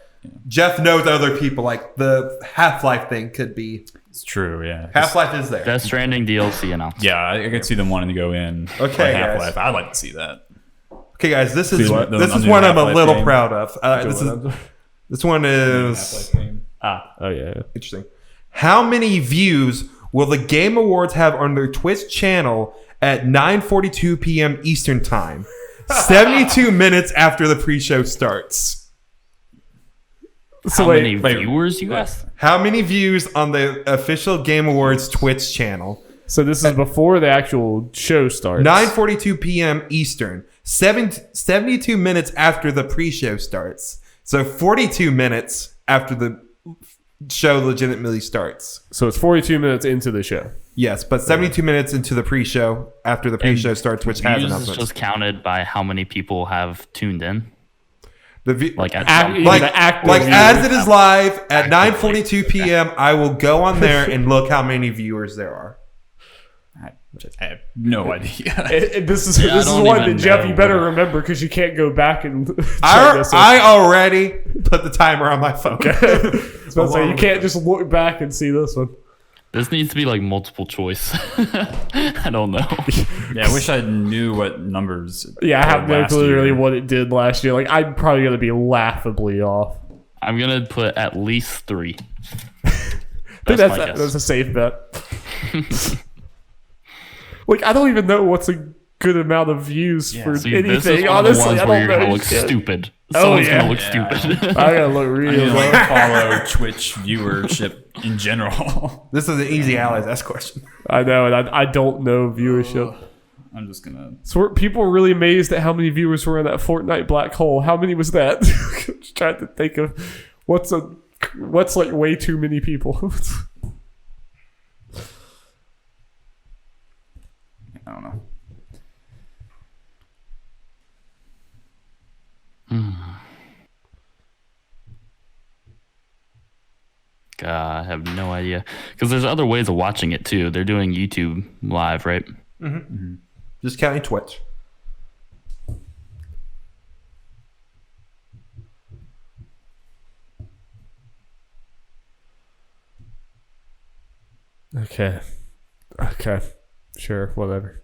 Jeff knows other people. Like the Half-Life thing could be. It's true, yeah. Half-Life is there. Death Stranding DLC announced. Yeah, I could see them wanting to go in. Okay, on Half-Life. guys. I'd like to see that. Okay, guys, this is See what? this I'm is doing one I'm a Half-Life little game. proud of. This one is Oh, yeah. interesting. How many views will the Game Awards have on their Twitch channel at 9:42 p.m. Eastern Time? 72 minutes after the pre-show starts. So How many wait. viewers you asked? How many views on the official Game Awards Twitch channel? So this is before the actual show starts. 9:42 p.m. Eastern. 72 minutes after the pre-show starts. So 42 minutes after the show legitimately starts. So it's 42 minutes into the show. Yes, but 72 minutes into the pre-show after the pre-show starts, which has Views is announcements. just counted by how many people have tuned in. Like at Act- some yeah. like, the active like viewers. as it is live at 9:42 p.m. I will go on there and look how many viewers there are. I have no idea. This is Yeah, I this is don't one even that Jeff know you better what- remember because you can't go back and check this. I already put the timer on my phone. So you can't just look back and see this one. This needs to be like multiple choice. I don't know. Yeah, I wish I knew what numbers. Yeah, I have no last clue really year. what it did last year. Like I'm probably gonna be laughably off. I'm gonna put at least 3. I think That's my guess. that's a safe bet. Like I don't even know what's a good amount of views for See, this is anything. one of the Honestly, ones I where don't you're know. gonna look shit. stupid. Oh, Someone's yeah. gonna look stupid. I gotta look real. Follow Twitch viewership in general. This is an easy Allies S question. I know, and I don't know viewership. I'm just gonna. So people were really amazed at how many viewers were in that Fortnite black hole. How many was that? Just trying to think of what's like way too many people. I don't know. God, I have no idea. Because there's other ways of watching it too. They're doing YouTube live, right? Just counting Twitch. Okay. Sure, whatever.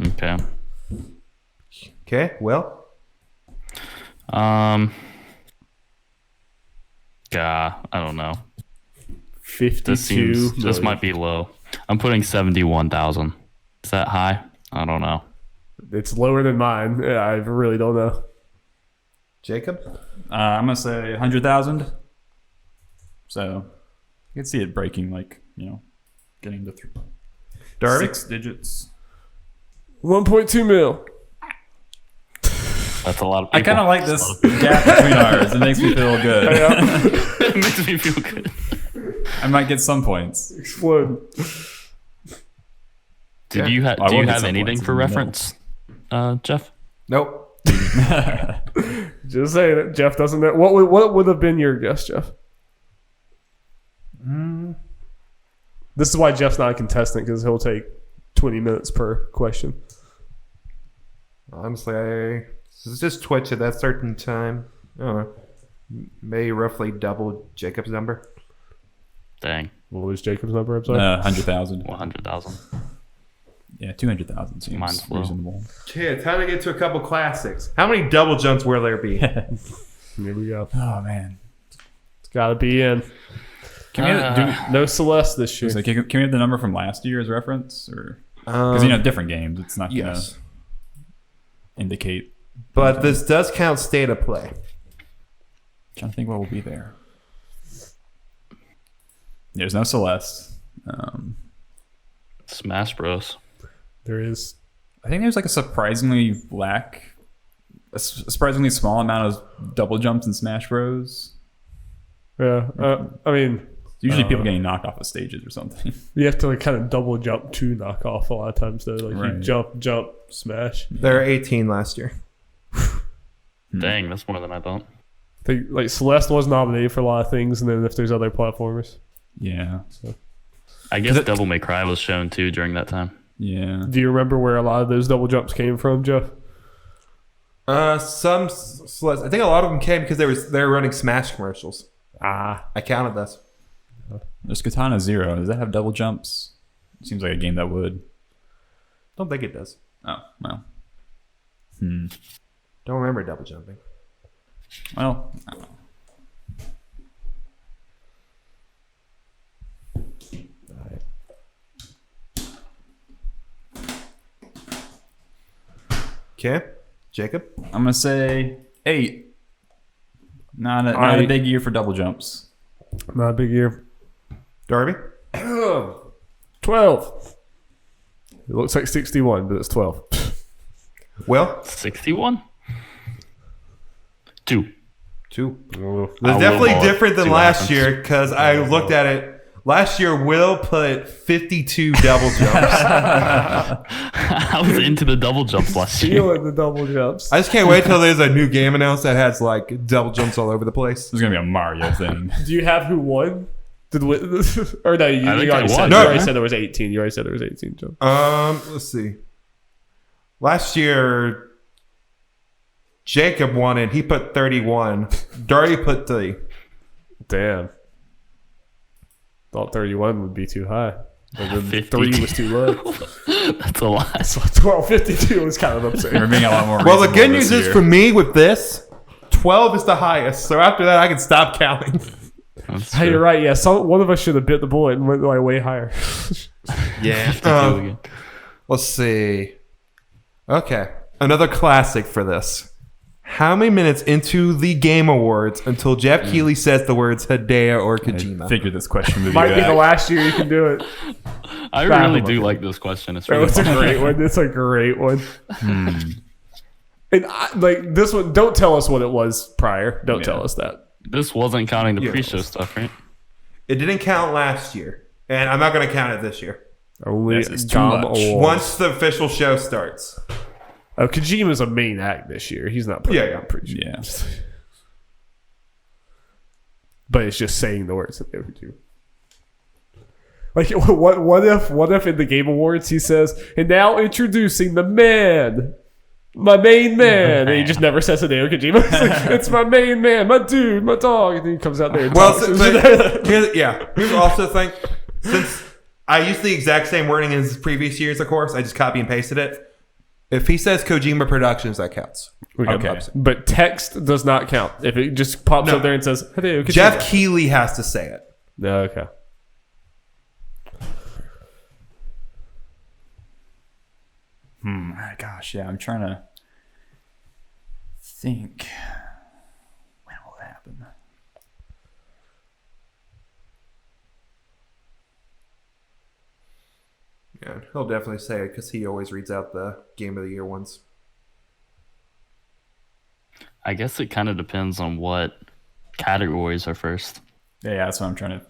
Okay. Okay, well. God, I don't know. 52. This might be low. I'm putting 71,000. Is that high? I don't know. It's lower than mine. Yeah, I really don't know. Jacob? I'm gonna say 100,000. So you can see it breaking, like, getting to Darby? 6 digits. 1.2 mil. That's a lot of people. I kind of like this gap between ours. It makes me feel good. It makes me feel good. I might get some points. Explode. Do you have anything for reference, Jeff? Nope. Just saying it. Jeff doesn't know. What would have been your guess, Jeff? This is why Jeff's not a contestant, because he'll take 20 minutes per question. Honestly, it's just Twitch at that certain time. I don't know. Maybe roughly double Jacob's number. Dang. What was Jacob's number? I'm sorry. 100,000. 100,000. Yeah, 200,000 seems Mine's low. reasonable. Okay, time to get to a couple classics. How many double jumps will there be? Here we go. Oh man, It's got to be in. can we have, No Celeste this year. can we have the number from last year as reference, or because different games, it's not gonna indicate. But this does count state of play. Trying to think what will be there. There's no Celeste. Smash Bros. There is. I think there's like a surprisingly small amount of double jumps in Smash Bros. Yeah. I mean, Usually people getting knocked off of stages or something. you have to like kind of double jump to knock off a lot of times though. Like you jump, smash. There were 18 last year. Dang, that's more than I thought. I think like Celeste was nominated for a lot of things, and then if there's other platformers. Yeah. I guess Devil May Cry was shown too during that time. Yeah. Do you remember where a lot of those double jumps came from, Jeff? Some Celeste. I think a lot of them came because they were running Smash commercials. Ah. I counted this. There's Katana Zero. Does that have double jumps? Seems like a game that would. Don't think it does. Oh, well. Don't remember double jumping. Well, I don't know. Okay. Jacob? I'm going to say 8. Not a big year for double jumps. Not a big year. Darby? 12. It looks like 61, but it's 12. Will? 61? 2. 2. Oh. It's I'll definitely lowball it. different than See what last happens. year because I looked at it. Last year, Will put 52 double jumps. I was into the double jumps last year. Feeling the double jumps. I just can't wait till there's a new game announced that has like double jumps all over the place. There's going to be a Mario thing. Do you have who won? Or no, you think already I said. won. You No. already said there was 18. You already said there was 18 jumps. Let's see. Last year, Jacob won it. He put 31. Darby put 3. Damn. Thought 31 would be too high. But then 52. 3 was too low. That's a lot. So 12, 52 was kind of upsetting. We're being a lot more Well, the reasonable good news this is year. for me with this, 12 is the highest. So after that, I can stop counting. That's Hey, true. you're right. Yeah, one of us should have bit the bullet and went like way higher. Yeah. 52 again. Let's see. Okay. Another classic for this. How many minutes into the Game Awards until Jeff Keighley says the words Hideo or I Kojima? figured this question would be Might be back. the last year you can do it. I really do like this question. It's really It's a fun. great one. It's a great one. And like this one, don't tell us what it was prior. Don't tell us that. This wasn't counting the Yes. pre-show stuff, right? It didn't count last year, and I'm not going to count it this year. Only This is too Game much. Awards. Once the official show starts. Oh, Kojima's a main act this year. He's not putting Yeah. on pre-show. Yeah. But it's just saying the words that they would do. Like, what if in the Game Awards he says, and now introducing the man, my main man, and he just never says Hideo Kojima. It's, like, it's my main man, my dude, my dog, and then he comes out there and Well, talks. here's also the thing. Since I used the exact same wording as previous years, of course, I just copy and pasted it. If he says Kojima Productions, that counts. Okay. But text does not count. If it just pops No. up there and says Hideo Kojima. Jeff Keighley has to say it. No, okay. Gosh, yeah, I'm trying to think. When will it happen? Yeah, he'll definitely say it because he always reads out the Game of the Year ones. I guess it kind of depends on what categories are first. Yeah, that's what I'm trying to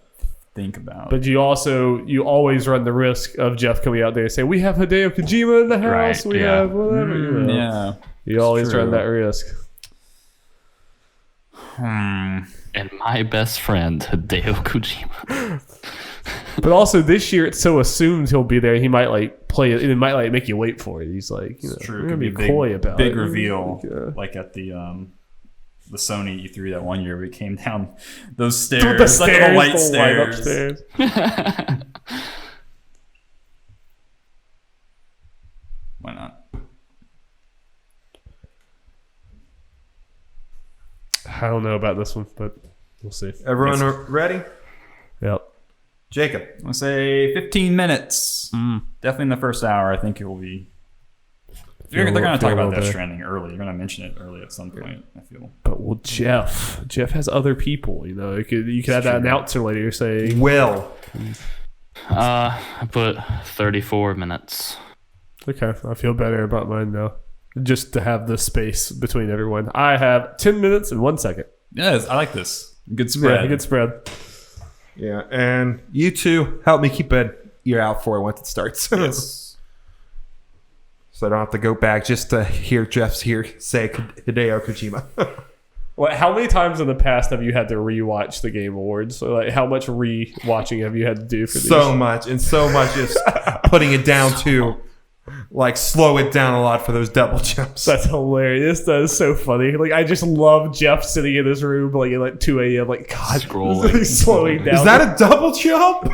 think about. But you always run the risk of Jeff coming out there and saying, we have Hideo Kojima in the house. Right, We yeah. have whatever. You know. yeah. You always true. run that risk. And my best friend, Hideo Kojima. But also this year, it's so assumed he'll be there. He might like play it. It might like make you wait for it. He's like, you know, It's true. we're It gonna could be be a coy about big it. reveal, Yeah. like at the Sony E3 that one year we came down those stairs, The like stairs, the light the stairs. upstairs. Why not? I don't know about this one, but we'll see. Everyone ready? Yep. Jacob. I'm gonna say 15 minutes. Definitely in the first hour. I think it will be. They're going to feel talk a about little Death better. Stranding early. You're going to mention it early at some point. I feel. But well, Jeff has other people. You know, you could have that announcer later saying, Will. I put 34 minutes. "Okay, I feel better about mine now." Just to have the space between everyone. I have 10 minutes and 1 second. Yes, I like this. Good spread. Yeah, good spread. Yeah, and you two help me keep an ear out for it once it starts. Yes. So I don't have to go back just to hear Jeff's say Hideo Kojima. What? How many times in the past have you had to rewatch the Game Awards? So like, how much re-watching have you had to do for these? So much is putting it down to like slow it down a lot for those double jumps. That's hilarious. That is so funny. Like I just love Jeff sitting in his room like at like 2 a.m. Like God, Scrolling. he's slowing down. Is that a double jump?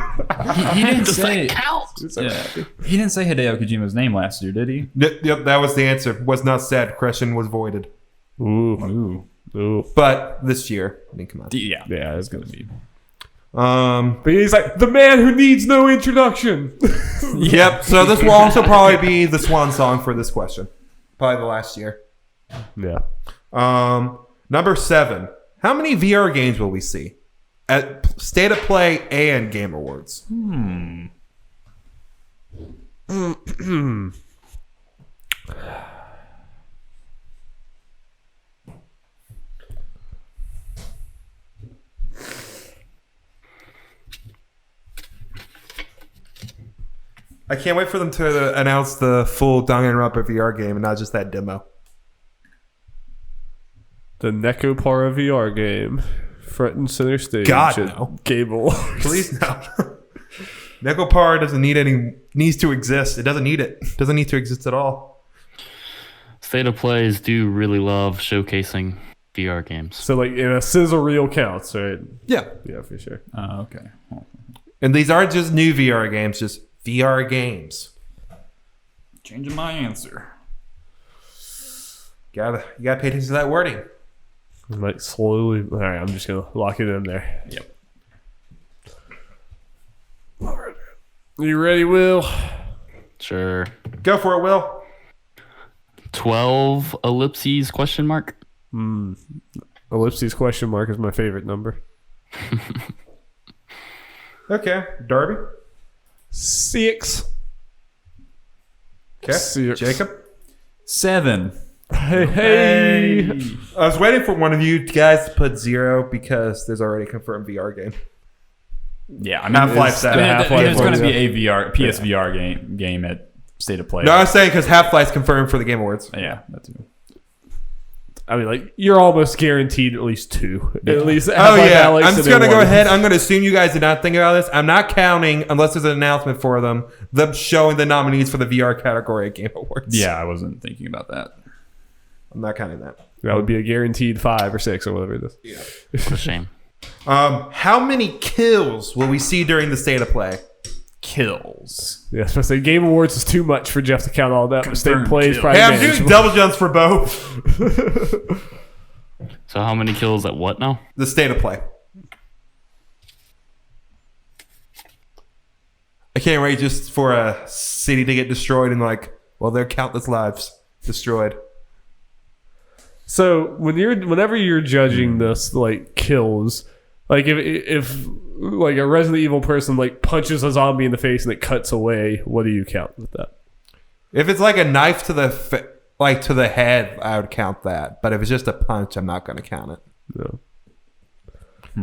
He didn't Does say. that count? So happy. He didn't say Hideo Kojima's name last year, did he? Yep, that was the answer. Was not said. Question was voided. Ooh, ooh. But this year, I mean, come on. Yeah. Yeah, it's Gonna be. But he's like the man who needs no introduction. Yep. So this will also probably be the swan song for this question. Probably the last year. Yeah. Number 7. How many VR games will we see at State of Play and Game Awards? I can't wait for them to announce the full Danganronpa VR game and not just that demo. The Nekopara VR game, front and center stage. God, at no. Game Awards. Please no. Nekopara doesn't need needs to exist. It doesn't need it. It doesn't need to exist at all. State of Plays do really love showcasing VR games. So like in a sizzle reel counts, right? Yeah. Yeah, for sure. Okay. Well, And these aren't just new VR games, just VR games. changing my answer. You gotta pay attention to that wording. I'm like slowly. All right, I'm just gonna lock it in there. Yep. All right. You ready, Will? Sure. Go for it, Will. 12 ellipses question mark? Ellipses question mark is my favorite number. Okay, Darby. 6. Okay, 6. Jacob. 7. Hey. I was waiting for one of you guys to put 0 because there's already a confirmed VR game. Yeah, I mean, Half-Life it's- 7. Half-Life There's going to one, be a PSVR game at State of Play. No, I was saying because Half-Life's confirmed for the Game Awards. Yeah, that too. I mean, like, you're almost guaranteed at least 2. At least. Oh Half-Life yeah, Alyx I'm just and gonna then go one. ahead. I'm gonna assume you guys did not think about this. I'm not counting unless there's an announcement for them showing the nominees for the VR category at Game Awards. Yeah, I wasn't thinking about that. I'm not counting that. That would be a guaranteed 5 or 6 or whatever it is. What a shame. How many kills will we see during the State of Play? Kills. Yeah, I was supposed to say Game Awards is too much for Jeff to count all that. But State Confirmed Plays kill. probably Hey, I'm doing manageable. double jumps for both. So how many kills at what now? The State of Play. I can't wait just for a city to get destroyed and there are countless lives destroyed. So whenever you're judging this, like, kills, like if like a Resident Evil person like punches a zombie in the face and it cuts away, what do you count with that? If it's like a knife to the to the head, I would count that. But if it's just a punch, I'm not going to count it. No.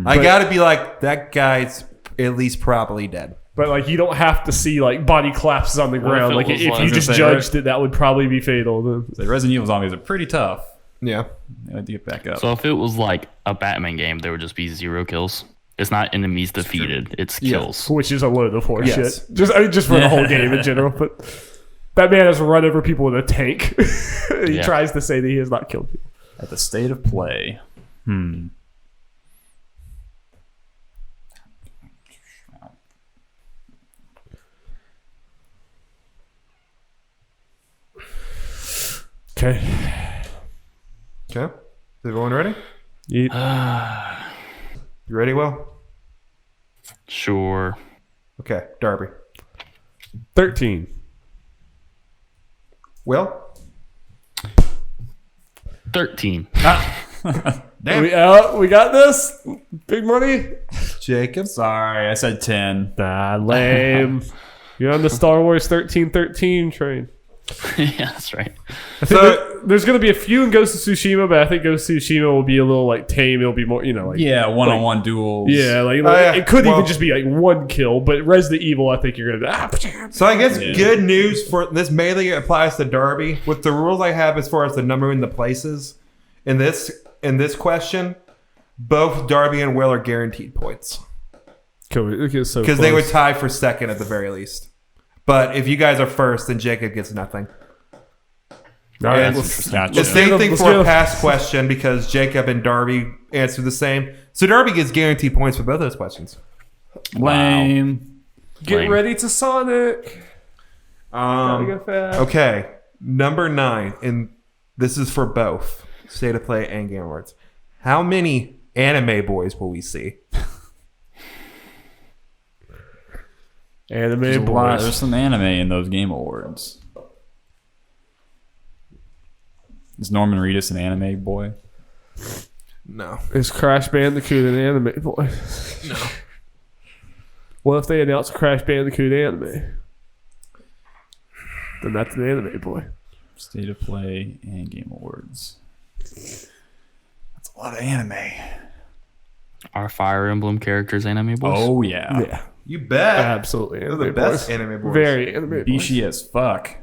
I got to be like, that guy's at least probably dead. But like, you don't have to see like body collapses on the What if ground. it Like was if like- you just I was gonna say, judged it, that would probably be fatal. Then The Resident Evil zombies are pretty tough. Yeah. They like to get back up. So if it was like a Batman game, there would just be 0 kills. It's not enemies defeated; it's kills. which is a load of horse Yes. shit. Just for the whole game in general. But that man has run over people with a tank. He Yeah. tries to say that he has not killed people. At the State of Play. Okay. Okay. Is everyone ready? You- You ready, Will? Sure. Okay. Darby. 13. Will? 13. Damn. We got this. Big money. Jacob? Sorry, I said 10. Nah, lame. You're on the Star Wars 1313 train. Yeah, that's right. I think there's going to be a few in Ghost of Tsushima, but I think Ghost of Tsushima will be a little like tame. It'll be more, like Yeah, one-on-one duels. yeah, yeah. it could Well- even just be like one kill. But Resident Evil, I think you're gonna. So I guess good news for this mainly applies to Darby. With the rules I have as far as the number in the places in this question, both Darby and Will are guaranteed points Because because they would tie for second at the very least. But if you guys are first, then Jacob gets nothing. And Gotcha. the same thing Let's for go. a past question because Jacob and Darby answered the same. So Darby gets guaranteed points for both those questions. Lame. Get Lame. ready to Sonic. Gotta go fast. Okay, number 9, and this is for both State of Play and Game Awards. How many anime boys will we see? Anime There's a lot. boys. There's some anime in those Game Awards. Is Norman Reedus an anime boy? No. Is Crash Bandicoot an anime boy? No. What if they announce Crash Bandicoot anime? Then that's an anime boy. State of Play and Game Awards. That's a lot of anime. Are Fire Emblem characters anime boys? Oh, yeah. Yeah, You bet. absolutely. They're Anime the best boys. anime boys. Very anime boys. Bishy as fuck.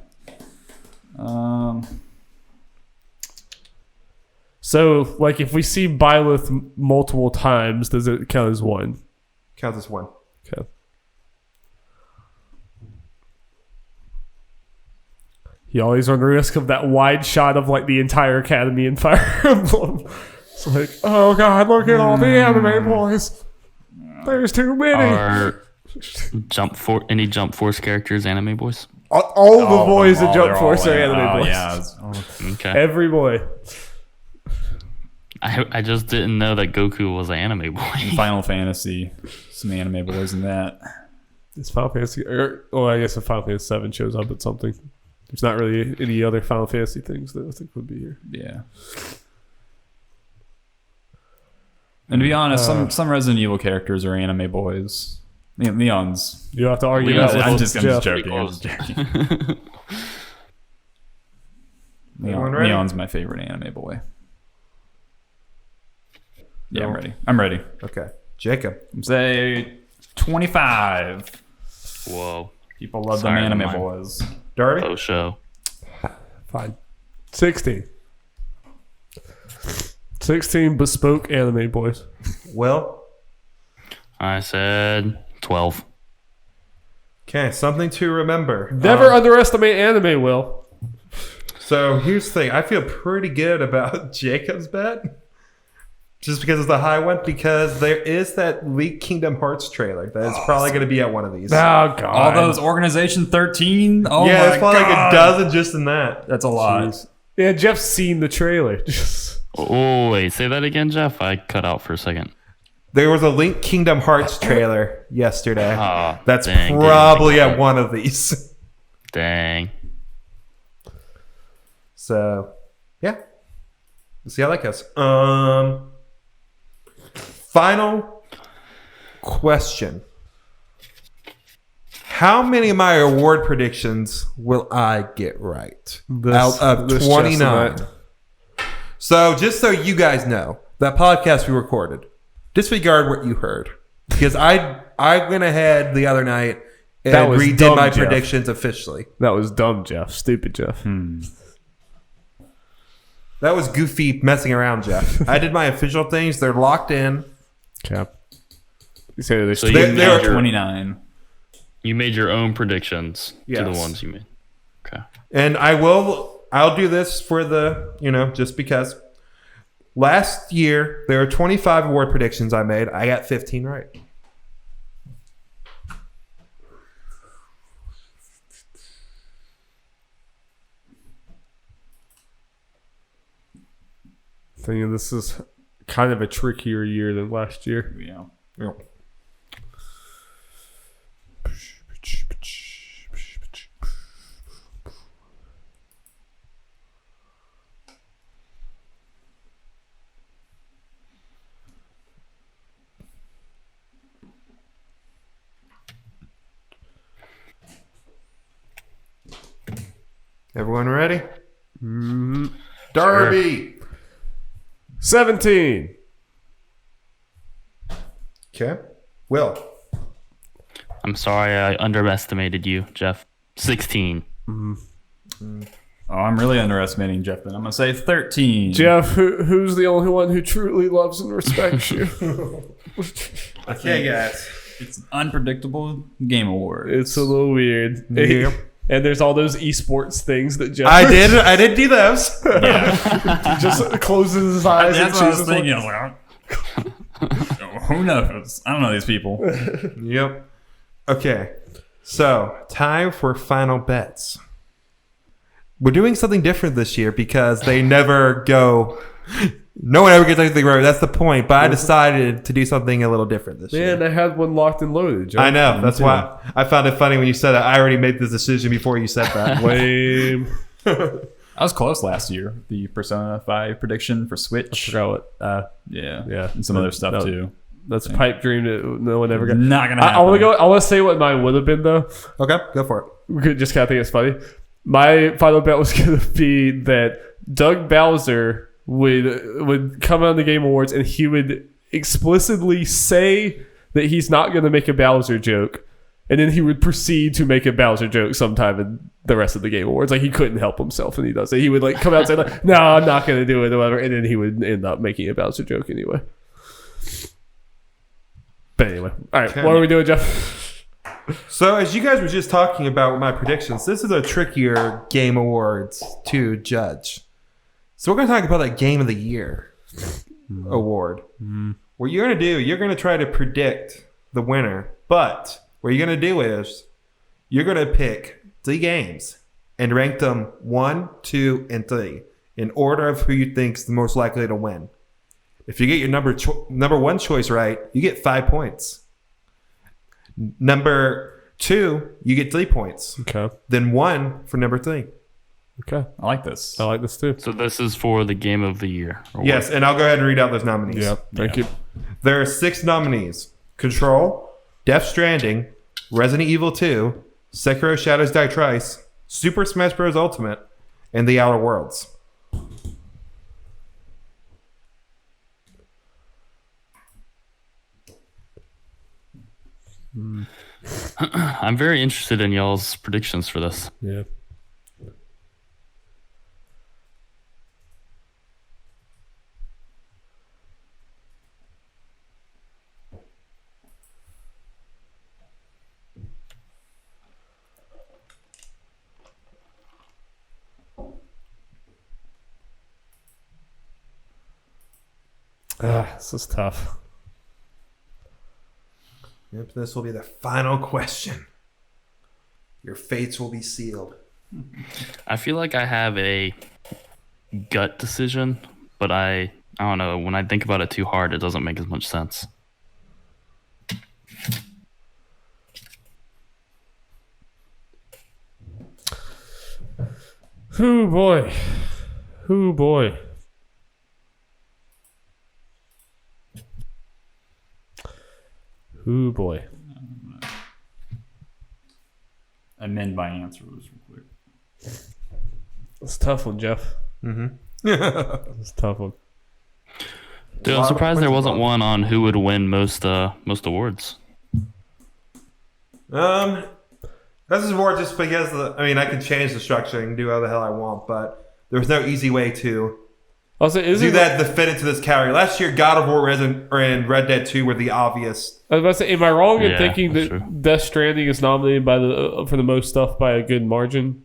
So, like, if we see Byleth multiple times, does it count as one? Counts as one. Okay. You always run the risk of that wide shot of like the entire academy in Fire Emblem. It's like, oh god, look at all the anime boys. There's too many. Are any Jump Force characters anime boys? All the boys in Jump they're Force all are anime boys. Yeah. Okay. Every boy. I just didn't know that Goku was an anime boy. Final Fantasy. Some anime boys in that. It's Final Fantasy. I guess if Final Fantasy 7 shows up at something. There's not really any other Final Fantasy things that I think would be here. Yeah. And to be honest, some Resident Evil characters are anime boys. Leon's. You have to argue Leon's- that. I'm with just Jeff. joking. I'm just joking. Everyone ready? Leon's my favorite anime boy. Yeah, I'm ready. Okay. Jacob. Say 25. Whoa. People love Sorry, them anime never mind. boys. Darby? Faux show. Fine. 16. 16 bespoke anime boys. Will? I said 12. Okay, something to remember. Never underestimate anime, Will. So here's the thing. I feel pretty good about Jacob's bet. Just because it's the high one, because there is that leaked Kingdom Hearts trailer that is probably going to be at one of these. Oh, God. All those Organization 13? Oh, yeah, my it's probably God. like a dozen just in that. That's a lot. Yeah, Jeff's seen the trailer. Oh, wait. Say that again, Jeff. I cut out for a second. There was a linked Kingdom Hearts trailer yesterday. Oh, That's dang, probably didn't at one of these. Dang. So, yeah. Let's see how that goes. Final question. How many of my award predictions will I get right? Out of this 29. chestnut. So, just so you guys know, that podcast we recorded, disregard what you heard. Because I went ahead the other night and That was redid dumb, my Jeff. predictions officially. That was dumb, Jeff. Stupid, Jeff. That was goofy messing around, Jeff. I did my official things. They're locked in. Cap. You say there's So you They're- made, they're- your, 29. you made your own predictions to Yes. the ones you made. Okay. And I'll do this for the, just because. Last year, there were 25 award predictions I made. I got 15 right. thinking this is kind of a trickier year than last year. Yeah. Yeah. Everyone ready? Darby. 17. Okay. Will. I'm sorry I underestimated you, Jeff. 16. Oh, I'm really underestimating Jeff then. I'm going to say 13. Jeff, who's the only one who truly loves and respects you? Okay, guys. It's an unpredictable game award. It's a little weird. Yeah. And there's all those esports things that Jeff I did do those. Yeah. just closes his eyes and That's what I was chooses thinking. one. I was like, who knows? I don't know these people. Yep. Okay. So, time for final bets. We're doing something different this year because they never go. No one ever gets anything right. That's the point. But I decided to do something a little different this year. Man, I had one locked and loaded, Jeff. I know. That's why I found it funny when you said that. I already made this decision before you said that. Lame. I was close last year. The Persona 5 prediction for Switch. Forgot what. Yeah. And some other stuff too. That's a pipe dream that no one ever got. Not going to I happen. want to go. I want to say what mine would have been though. Okay, go for it. We could just kind of think it's funny. My final bet was going to be that Doug Bowser would come on the Game Awards and he would explicitly say that he's not going to make a Bowser joke, and then he would proceed to make a Bowser joke sometime in the rest of the Game Awards. Like he couldn't help himself, and he does it. He would like come out and say like, "No, I'm not going to do it," or whatever, and then he would end up making a Bowser joke anyway. But anyway, all right, what are we doing, Jeff? So, as you guys were just talking about with my predictions, this is a trickier Game Awards to judge. So, we're going to talk about that Game of the Year award. What you're going to do, you're going to try to predict the winner. But what you're going to do is you're going to pick 3 games and rank them 1, 2, and 3 in order of who you think's the most likely to win. If you get your number 1 choice right, you get 5 points. Number 2, you get 3 points. Okay, Then 1 for number 3. okay, I like this. I like this too. So this is for the game of the year. or Yes, and I'll go ahead and read out those nominees. Yeah, thank you. There are 6 nominees: Control, Death Stranding, Resident Evil 2, Sekiro Shadows Die Twice, Super Smash Bros. Ultimate, and The Outer Worlds. I'm very interested in y'all's predictions for this. Yeah. This is tough. Yep, this will be the final question. Your fates will be sealed. I feel like I have a gut decision, but I don't know. When I think about it too hard, it doesn't make as much sense. Ooh boy. Ooh boy. Ooh boy. Amend my answers real quick. It's a tough one, Jeff. It's a tough one. Dude, I'm surprised there wasn't one on who would win most awards. This is more just because I can change the structure and do whatever the hell I want, but there was no easy way to Also, do that to fit into this category. Last year, God of War and Red Dead 2 were the obvious. I was about to say, am I wrong in Yeah, thinking that's that true. Death Stranding is nominated for the most stuff by a good margin?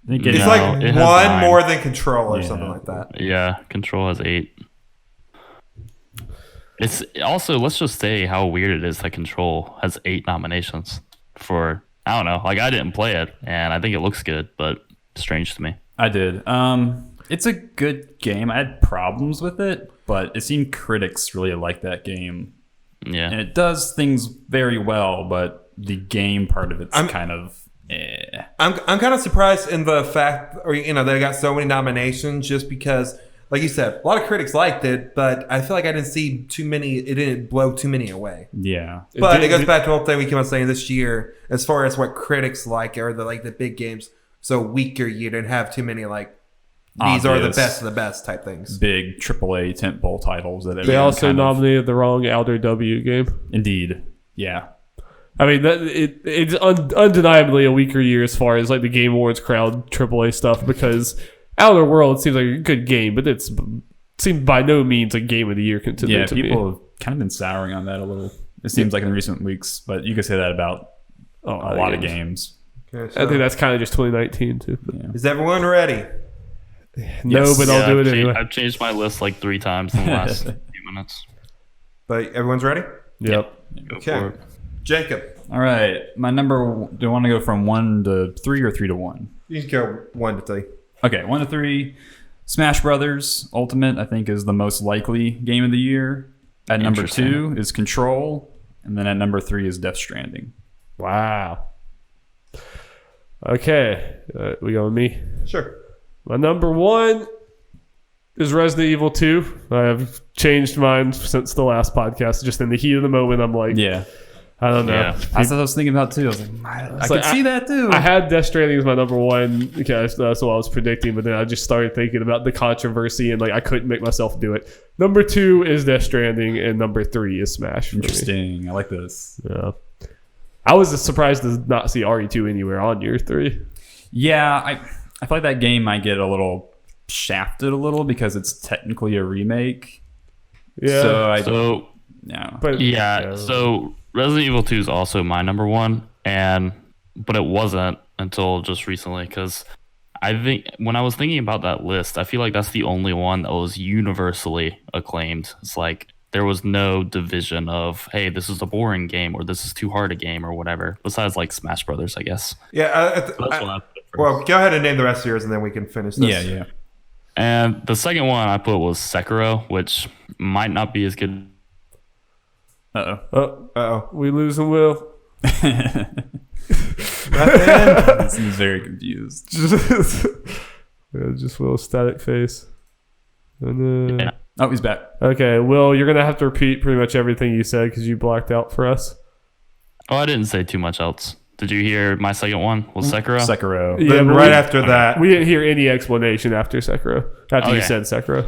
I think It's No, like it has 1 9. more than Control or Yeah. something like that. Yeah, Control has 8. It's also, let's just say how weird it is that Control has 8 nominations for, I don't know, like I didn't play it and I think it looks good, but strange to me. I did. It's a good game. I had problems with it, but it seemed critics really like that game. Yeah. And it does things very well, but the game part of it's kind of I'm kind of surprised in the fact, that it got so many nominations, just because, like you said, a lot of critics liked it, but I feel like I didn't see too many. It didn't blow too many away. Yeah. But it goes back to the whole thing we keep on saying this year, as far as what critics like, or the big games. So weaker, you didn't have too many these are the Obvious. best of the best type things. Big AAA tentpole titles that They everyone also kind of- nominated the wrong Elder W game. Indeed. Yeah. I mean, it's undeniably a weaker year as far as the Game Awards crowd AAA stuff, because Outer Worlds seems like a good game, but it seems by no means a game of the year contender Yeah, to people me. have kind of been souring on that a little. It seems like in recent weeks, but you could say that about a lot of games. Okay, I think that's kind of just 2019 too. But Yeah. is everyone ready? no, Yes. but I'll do it anyway. I've changed my list 3 times in the last few minutes. But everyone's ready? Yep. Go Okay. for it. Jacob, All right. My number, do you want to go from 1 to 3 or 3 to 1? you can go 1 to 3. Okay, 1 to 3. Smash Brothers Ultimate, I think, is the most likely game of the year. At number 2 is Control. And then at number 3 is Death Stranding. Wow. Okay, we go with me. Sure. My number 1 is Resident Evil 2. I have changed mine since the last podcast. Just in the heat of the moment, I'm like, Yeah. I don't know. Yeah. That's what I was thinking about too. I was like, I could see that too. I had Death Stranding as my number 1 because that's what I was predicting, but then I just started thinking about the controversy and I couldn't make myself do it. Number 2 is Death Stranding, and number 3 is Smash. For me. Interesting. I like this. Yeah. I was surprised to not see RE2 anywhere on your 3. Yeah, I feel like that game might get a little shafted a little because it's technically a remake. Yeah. So But yeah, so Resident Evil 2 is also my number 1, but it wasn't until just recently, because I think when I was thinking about that list, I feel like that's the only one that was universally acclaimed. It's like there was no division of, hey, this is a boring game or this is too hard a game or whatever, besides Smash Brothers, I guess. Yeah. That's what I put first. Well, go ahead and name the rest of yours, and then we can finish this. Yeah. And the second one I put was Sekiro, which might not be as good. Uh-oh. we losing Will. He's very confused. Just Will's static face. And Yeah. Oh, he's back. Okay, Will, you're gonna have to repeat pretty much everything you said because you blacked out for us. Oh, I didn't say too much else. Did you hear my second one? Was Sekiro? Sekiro. Yeah, Then but right after that, we didn't hear any explanation after Sekiro. After you Okay. said Sekiro.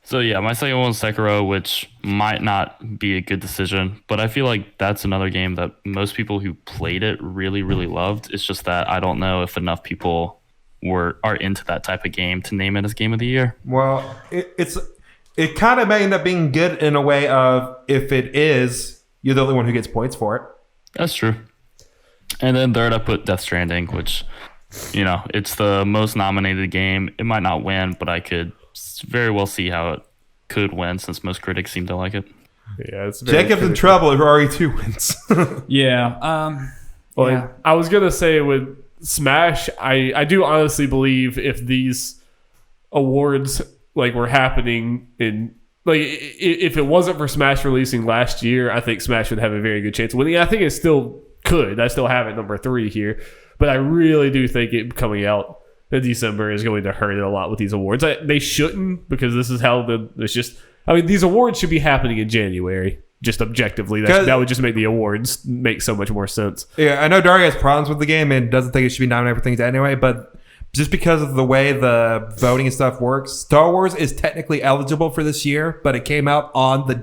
So yeah, my second one was Sekiro, which might not be a good decision, but I feel like that's another game that most people who played it really, really loved. It's just that I don't know if enough people are into that type of game to name it as Game of the Year. well, it kind of may end up being good in a way of if it is, you're the only one who gets points for it. That's true. And then third, I put Death Stranding, which, it's the most nominated game. It might not win, but I could very well see how it could win since most critics seem to like it. Yeah, it's very Jacob's in critical. trouble if RE2 wins. Yeah. Well, Yeah. I was gonna say with Smash, I do honestly believe if these awards were happening in if it wasn't for Smash releasing last year, I think Smash would have a very good chance of winning. I think it still could. I still have it number 3 here, but I really do think it coming out in December is going to hurt it a lot with these awards. They shouldn't, because this is how it's just. I mean, these awards should be happening in January. Just objectively, that would just make the awards make so much more sense. Yeah, I know Dari has problems with the game and doesn't think it should be nominated for things anyway, but just because of the way the voting and stuff works, Star Wars is technically eligible for this year, but it came out on the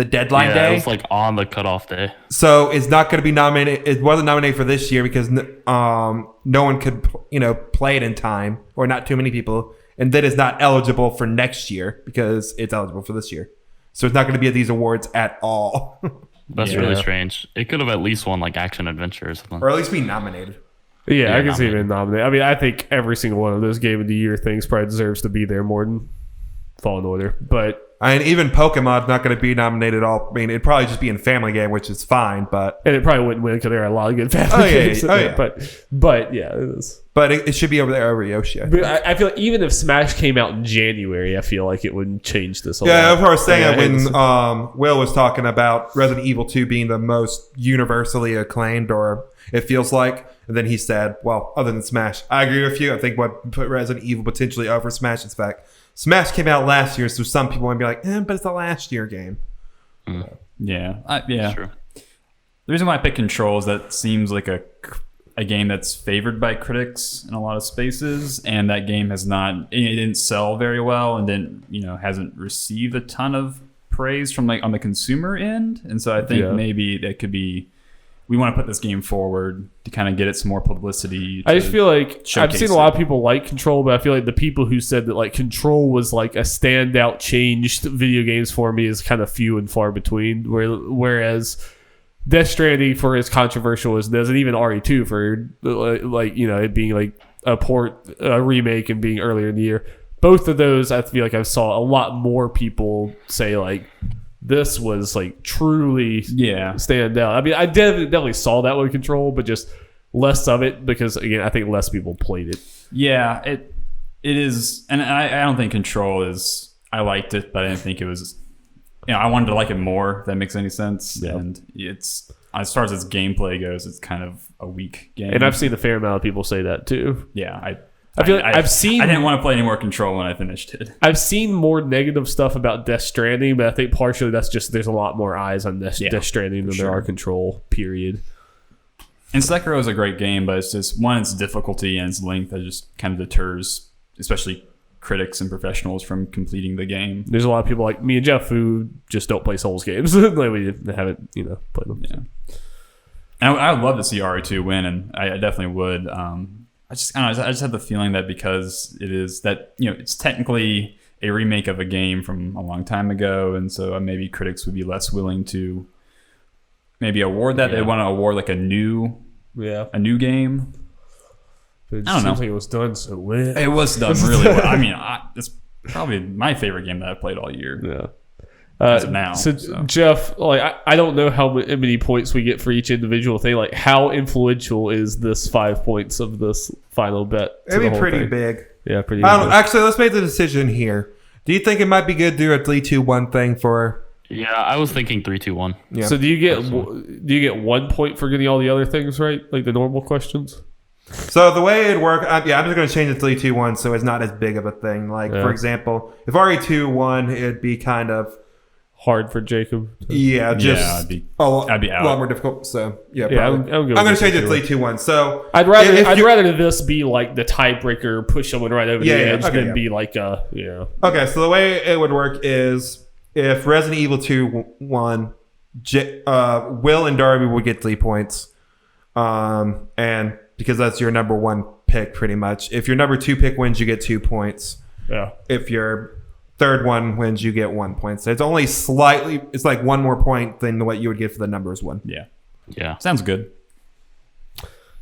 deadline day. It was on the cutoff day. So it's not going to be nominated. It wasn't nominated for this year because no one could, play it in time, or not too many people. And then it's not eligible for next year because it's eligible for this year. So it's not going to be at these awards at all, That's really strange. It could have at least won action adventure or something. or at least be nominated. Yeah, I can see nominated. it nominated. I mean, I think every single one of those Game of the Year things probably deserves to be there more than Fallen Order. But Even Pokemon's not going to be nominated at all. I mean, it'd probably just be in Family Game, which is fine, but and it probably wouldn't win because there are a lot of good family games. yeah. But yeah, it is. but it should be over there over Yoshi. I think. But I feel like even if Smash came out in January, I feel like it would change this a lot. Yeah, that's what I was saying Yeah, when it's- Will was talking about Resident Evil 2 being the most universally acclaimed, or it feels like. And then he said, well, other than Smash, I agree with you. I think what put Resident Evil potentially over Smash is the fact Smash came out last year, so some people might be like, but it's a last year game. Yeah. True. The reason why I pick Control is that seems like a game that's favored by critics in a lot of spaces, and that game it didn't sell very well, and hasn't received a ton of praise from on the consumer end. And so I think maybe that could be, we want to put this game forward to kind of get it some more publicity. I just feel like I've showcase seen a lot of people like Control, but I feel like the people who said that Control was a standout changed video games for me is kind of few and far between. Whereas Death Stranding, for as controversial as it is, and even RE2 for it being a remake and being earlier in the year, both of those I feel like I saw a lot more people say this was truly stand out. I mean, I definitely saw that with Control, but just less of it because, again, I think less people played it. Yeah, it is, and I don't think Control is. I liked it, but I didn't think it was. I wanted to like it more. If that makes any sense. Yeah. And it's, as far as its gameplay goes, it's kind of a weak game. And I've seen a fair amount of people say that too. Yeah, I feel like I've seen. I didn't want to play any more Control when I finished it. I've seen more negative stuff about Death Stranding, but I think partially that's just there's a lot more eyes on Death Stranding than there are Control. Period. And Sekiro is a great game, but it's just its difficulty and its length that just kind of deters, especially critics and professionals from completing the game. There's a lot of people like me and Jeff who just don't play Souls games. We haven't played them. Yeah. And I would love to see RE2 win, and I definitely would. I just have the feeling that because it is that it's technically a remake of a game from a long time ago, and so maybe critics would be less willing to maybe award that. They want to award a new game. It I don't know. Seems like it was done so well. It was done really well. I mean, it's probably my favorite game that I've played all year. Yeah. As of now. So Jeff, I don't know how many points we get for each individual thing. How influential is this 5 points of this final bet? to It'd the be whole pretty thing? big. Yeah, pretty. I don't, big. actually, let's make the decision here. Do you think it might be good to do a 3-2-1 thing for? Yeah, I was thinking 3-2-1. Yeah. So do you get 1 point for getting all the other things right, like the normal questions? So the way it'd work, I'm just going to change it to 3-2-1 so it's not as big of a thing. Like, for example, if RE2-1, it'd be kind of hard for Jacob. I'd be a out. lot more difficult. So, I'm going to change it to 3-2-1. So I'd rather this be like the tiebreaker, push someone right over the edge than be like Okay, so the way it would work is if Resident Evil 2 won, Will and Darby would get 3 points. And because that's your number one pick, pretty much. If your number 2 pick wins, you get 2 points. Yeah. If your third one wins, you get 1 point. So it's only slightly. It's like 1 more point than what you would get for the numbers one. Yeah. Sounds good.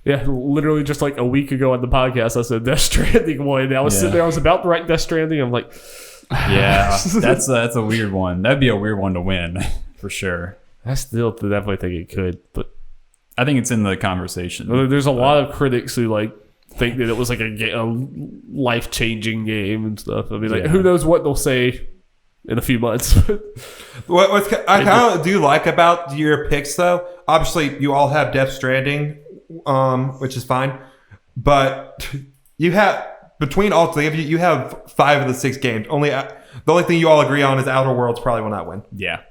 Yeah, literally just like a week ago on the podcast, I said Death Stranding won. And I was sitting there, I was about to write Death Stranding. I'm like, yeah, that's a weird one. That'd be a weird one to win for sure. I still definitely think it could, but I think it's in the conversation. There's a lot of critics who like think that it was like a life-changing game and stuff. I mean, like, who knows what they'll say in a few months. I kind of do like about your picks, though. Obviously, you all have Death Stranding, which is fine. But you have, between all three of you, you have 5 of the 6 games. The only thing you all agree on is Outer Worlds probably will not win. Yeah.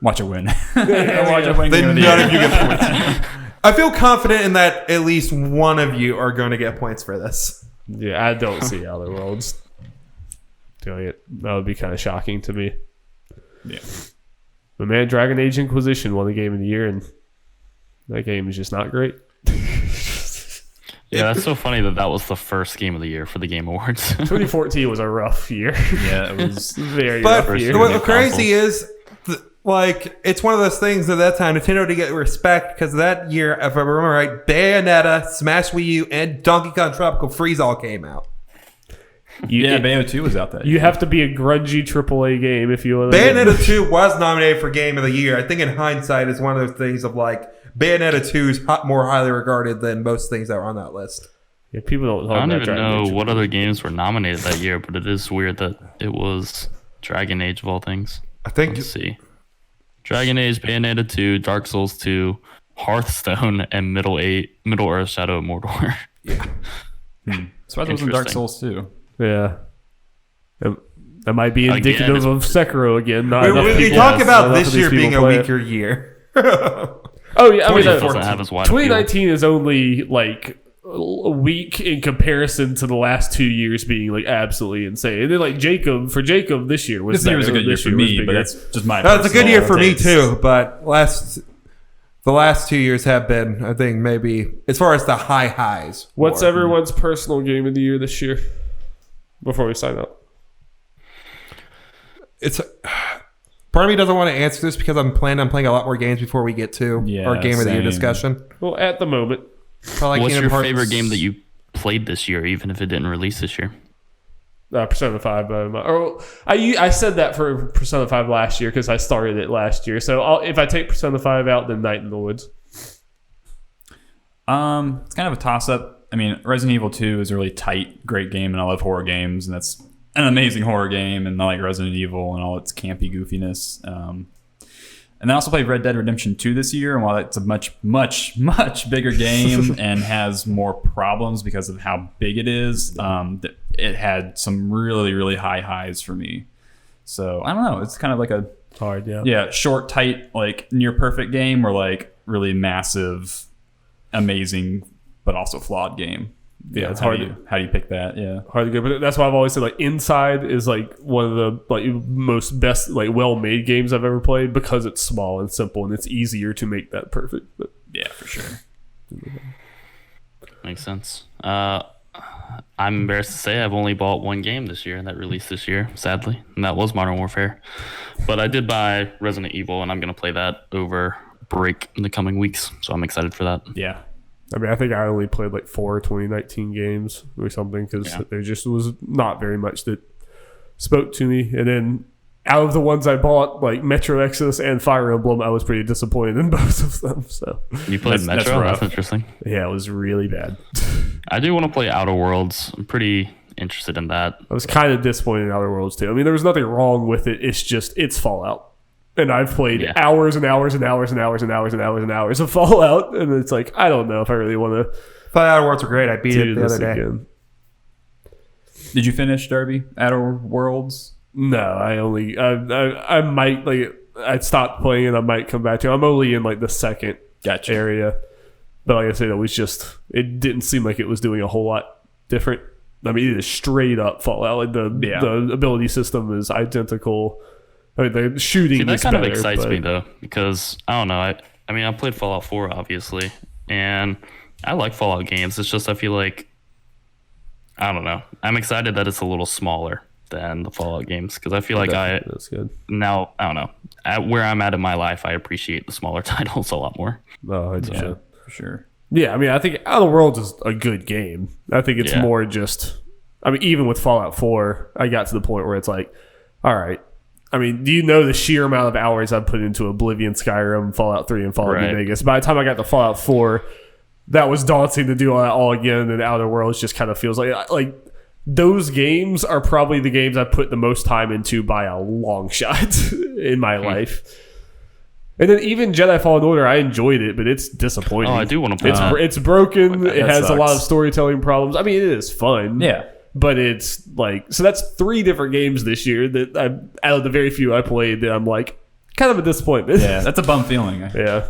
Watch it win. Watch it win. Then none of you get points. I feel confident in that at least one of you are going to get points for this. Yeah, I don't see Outer Worlds doing it. That would be kind of shocking to me. Yeah. But man, Dragon Age Inquisition won the Game of the Year, and that game is just not great. Yeah, that's so funny that was the first game of the year for the Game Awards. 2014 was a rough year. Yeah, it was very rough year. What crazy is, like, it's one of those things at that time, Nintendo to get respect, because that year, if I remember right, Bayonetta, Smash Wii U, and Donkey Kong Tropical Freeze all came out. Bayonetta 2 was out that year. You have to be a grungy AAA game if you want to. Bayonetta 2 was nominated for Game of the Year. I think in hindsight is one of those things of like, Bayonetta 2 is more highly regarded than most things that were on that list. Yeah, people don't talk I don't about even Dragon know Age. what other games were nominated that year, but it is weird that it was Dragon Age of all things. I think. Let's see. Dragon Age, Bayonetta 2, Dark Souls 2, Hearthstone, and Middle Earth: Shadow of Mordor. Yeah. So it was in Dark Souls 2. Yeah. That might be indicative of Sekiro again. We talk about this year being a weaker year. Oh, yeah. I mean, 2019 is only like a week in comparison to the last 2 years being like absolutely insane. And then like Jacob this year was this year was a good year for me, but that's just my. That's a good year for me too. But the last 2 years have been, I think, maybe as far as the highs. What's everyone's personal game of the year this year? Before we sign up, it's part of me doesn't want to answer this because I'm planning on playing a lot more games before we get to our game of the year discussion. Well, at the moment, what's your favorite game that you played this year, even if it didn't release this year? Persona 5. I said that for Persona 5 last year because I started it last year. So if I take Persona 5 out, then Night in the Woods. It's kind of a toss-up. I mean, Resident Evil 2 is a really tight, great game, and I love horror games, and that's an amazing horror game, and I like Resident Evil and all its campy goofiness. And I also played Red Dead Redemption 2 this year, and while it's a much, much, much bigger game and has more problems because of how big it is, it had some really, really high highs for me. So, I don't know. It's kind of like a hard, short, tight, like near perfect game, or like really massive, amazing, but also flawed game. Yeah, it's how hard. How do you pick that? Yeah, hard to get. But that's why I've always said like Inside is like one of the like most best like well-made games I've ever played because it's small and simple and it's easier to make that perfect. But yeah, for sure. Makes sense. I'm embarrassed to say I've only bought one game this year that released this year, sadly, and that was Modern Warfare. But I did buy Resident Evil, and I'm going to play that over break in the coming weeks, so I'm excited for that. Yeah. I mean, I think I only played like 4 2019 games or something because there just was not very much that spoke to me. And then out of the ones I bought, like Metro Exodus and Fire Emblem, I was pretty disappointed in both of them. So you played Metro? That's interesting. Yeah, it was really bad. I do want to play Outer Worlds. I'm pretty interested in that. I was kind of disappointed in Outer Worlds too. I mean, there was nothing wrong with it. It's just, it's Fallout. And I've played Yeah. hours and hours and hours and hours and hours and hours and hours of Fallout, and it's like I don't know if I really want to Fire Outer Worlds were great. I beat do it the this other day. again. Did you finish Darby Outer Worlds? No, I might like I stopped playing and I might come back to it. I'm only in like the second Gotcha. area, but like I said, it didn't seem like it was doing a whole lot different. I mean, it is straight up Fallout. Like the ability system is identical. I mean, the shooting See, that is kind of better, excites but- me though, because I don't know. I mean, I played Fallout 4 obviously, and I like Fallout games. It's just I feel like I don't know. I'm excited that it's a little smaller than the Fallout games because I feel like That's good. now I don't know. At where I'm at in my life, I appreciate the smaller titles a lot more. Oh, it's Yeah, for sure. Yeah, I mean, I think Outer Worlds is a good game. I think it's more just. I mean, even with Fallout 4, I got to the point where it's like, all right. I mean, do you know the sheer amount of hours I've put into Oblivion, Skyrim, Fallout 3, and Fallout New Vegas? By the time I got to Fallout 4, that was daunting to do all again, and Outer Worlds just kind of feels like those games are probably the games I put the most time into by a long shot in my life. And then even Jedi Fallen Order, I enjoyed it, but it's disappointing. Oh, I do want to play that. It's broken. It has a lot of sucks. storytelling problems. I mean, it is fun. Yeah. But it's like, so that's 3 different games this year that out of the very few I played that I'm like, kind of a disappointment. Yeah, that's a bum feeling. Yeah.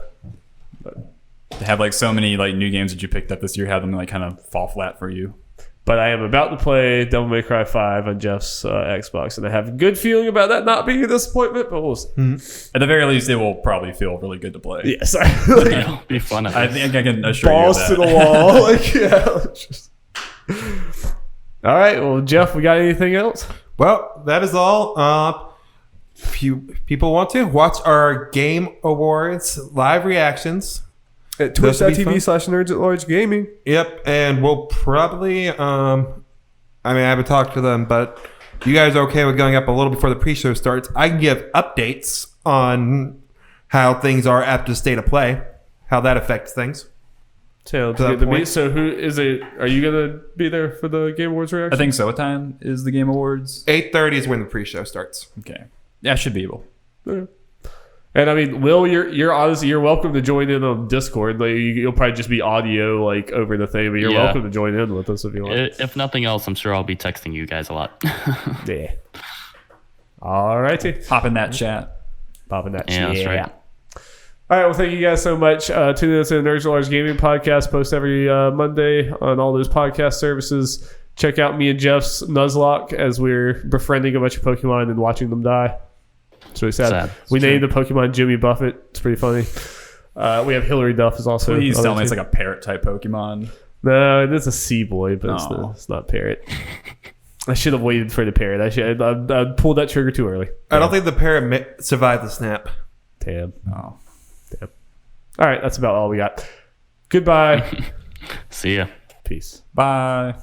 To have like so many like new games that you picked up this year, have them like kind of fall flat for you. But I am about to play Devil May Cry 5 on Jeff's Xbox, and I have a good feeling about that not being a disappointment, but we'll see. At the very least, it will probably feel really good to play. Yes. It'll be fun. I think I can assure Balls you to of the that. wall. Like, yeah. Just- All right. Well, Jeff, we got anything else? Well, that is all. If you people want to watch our Game Awards live reactions, At Those would be fun. twitch.tv/nerds@large-gaming. yep, and we'll probably. I mean, I haven't talked to them, but you guys are okay with going up a little before the pre-show starts. I can give updates on how things are at the state of play, how that affects things. Sounds To that good to me. point. So, who is it? Are you gonna be there for the Game Awards reaction? I think so. What time is the Game Awards? 8:30 is when the pre-show starts. Okay. Yeah, I should be able. Yeah. And I mean, Will, you're honestly you're welcome to join in on Discord. Like, you'll probably just be audio like over the thing, but you're Yeah. welcome to join in with us if you want. If nothing else, I'm sure I'll be texting you guys a lot. Yeah. All righty. Hop in that chat. Popping that. Yeah, that's right. All right. Well, thank you guys so much. Tune in to the Nerds at Large Gaming podcast. Post every Monday on all those podcast services. Check out me and Jeff's Nuzlocke as we're befriending a bunch of Pokemon and watching them die. It's really sad. We named the Pokemon Jimmy Buffett. It's pretty funny. We have Hillary Duff is also. Please on tell the me it's team. like a parrot type Pokemon. No, it is a sea boy, but Oh. it's not parrot. I should have waited for the parrot. I pulled that trigger too early. I don't think the parrot survived the snap. Damn. Oh. All right, that's about all we got. Goodbye. See ya. Peace. Bye.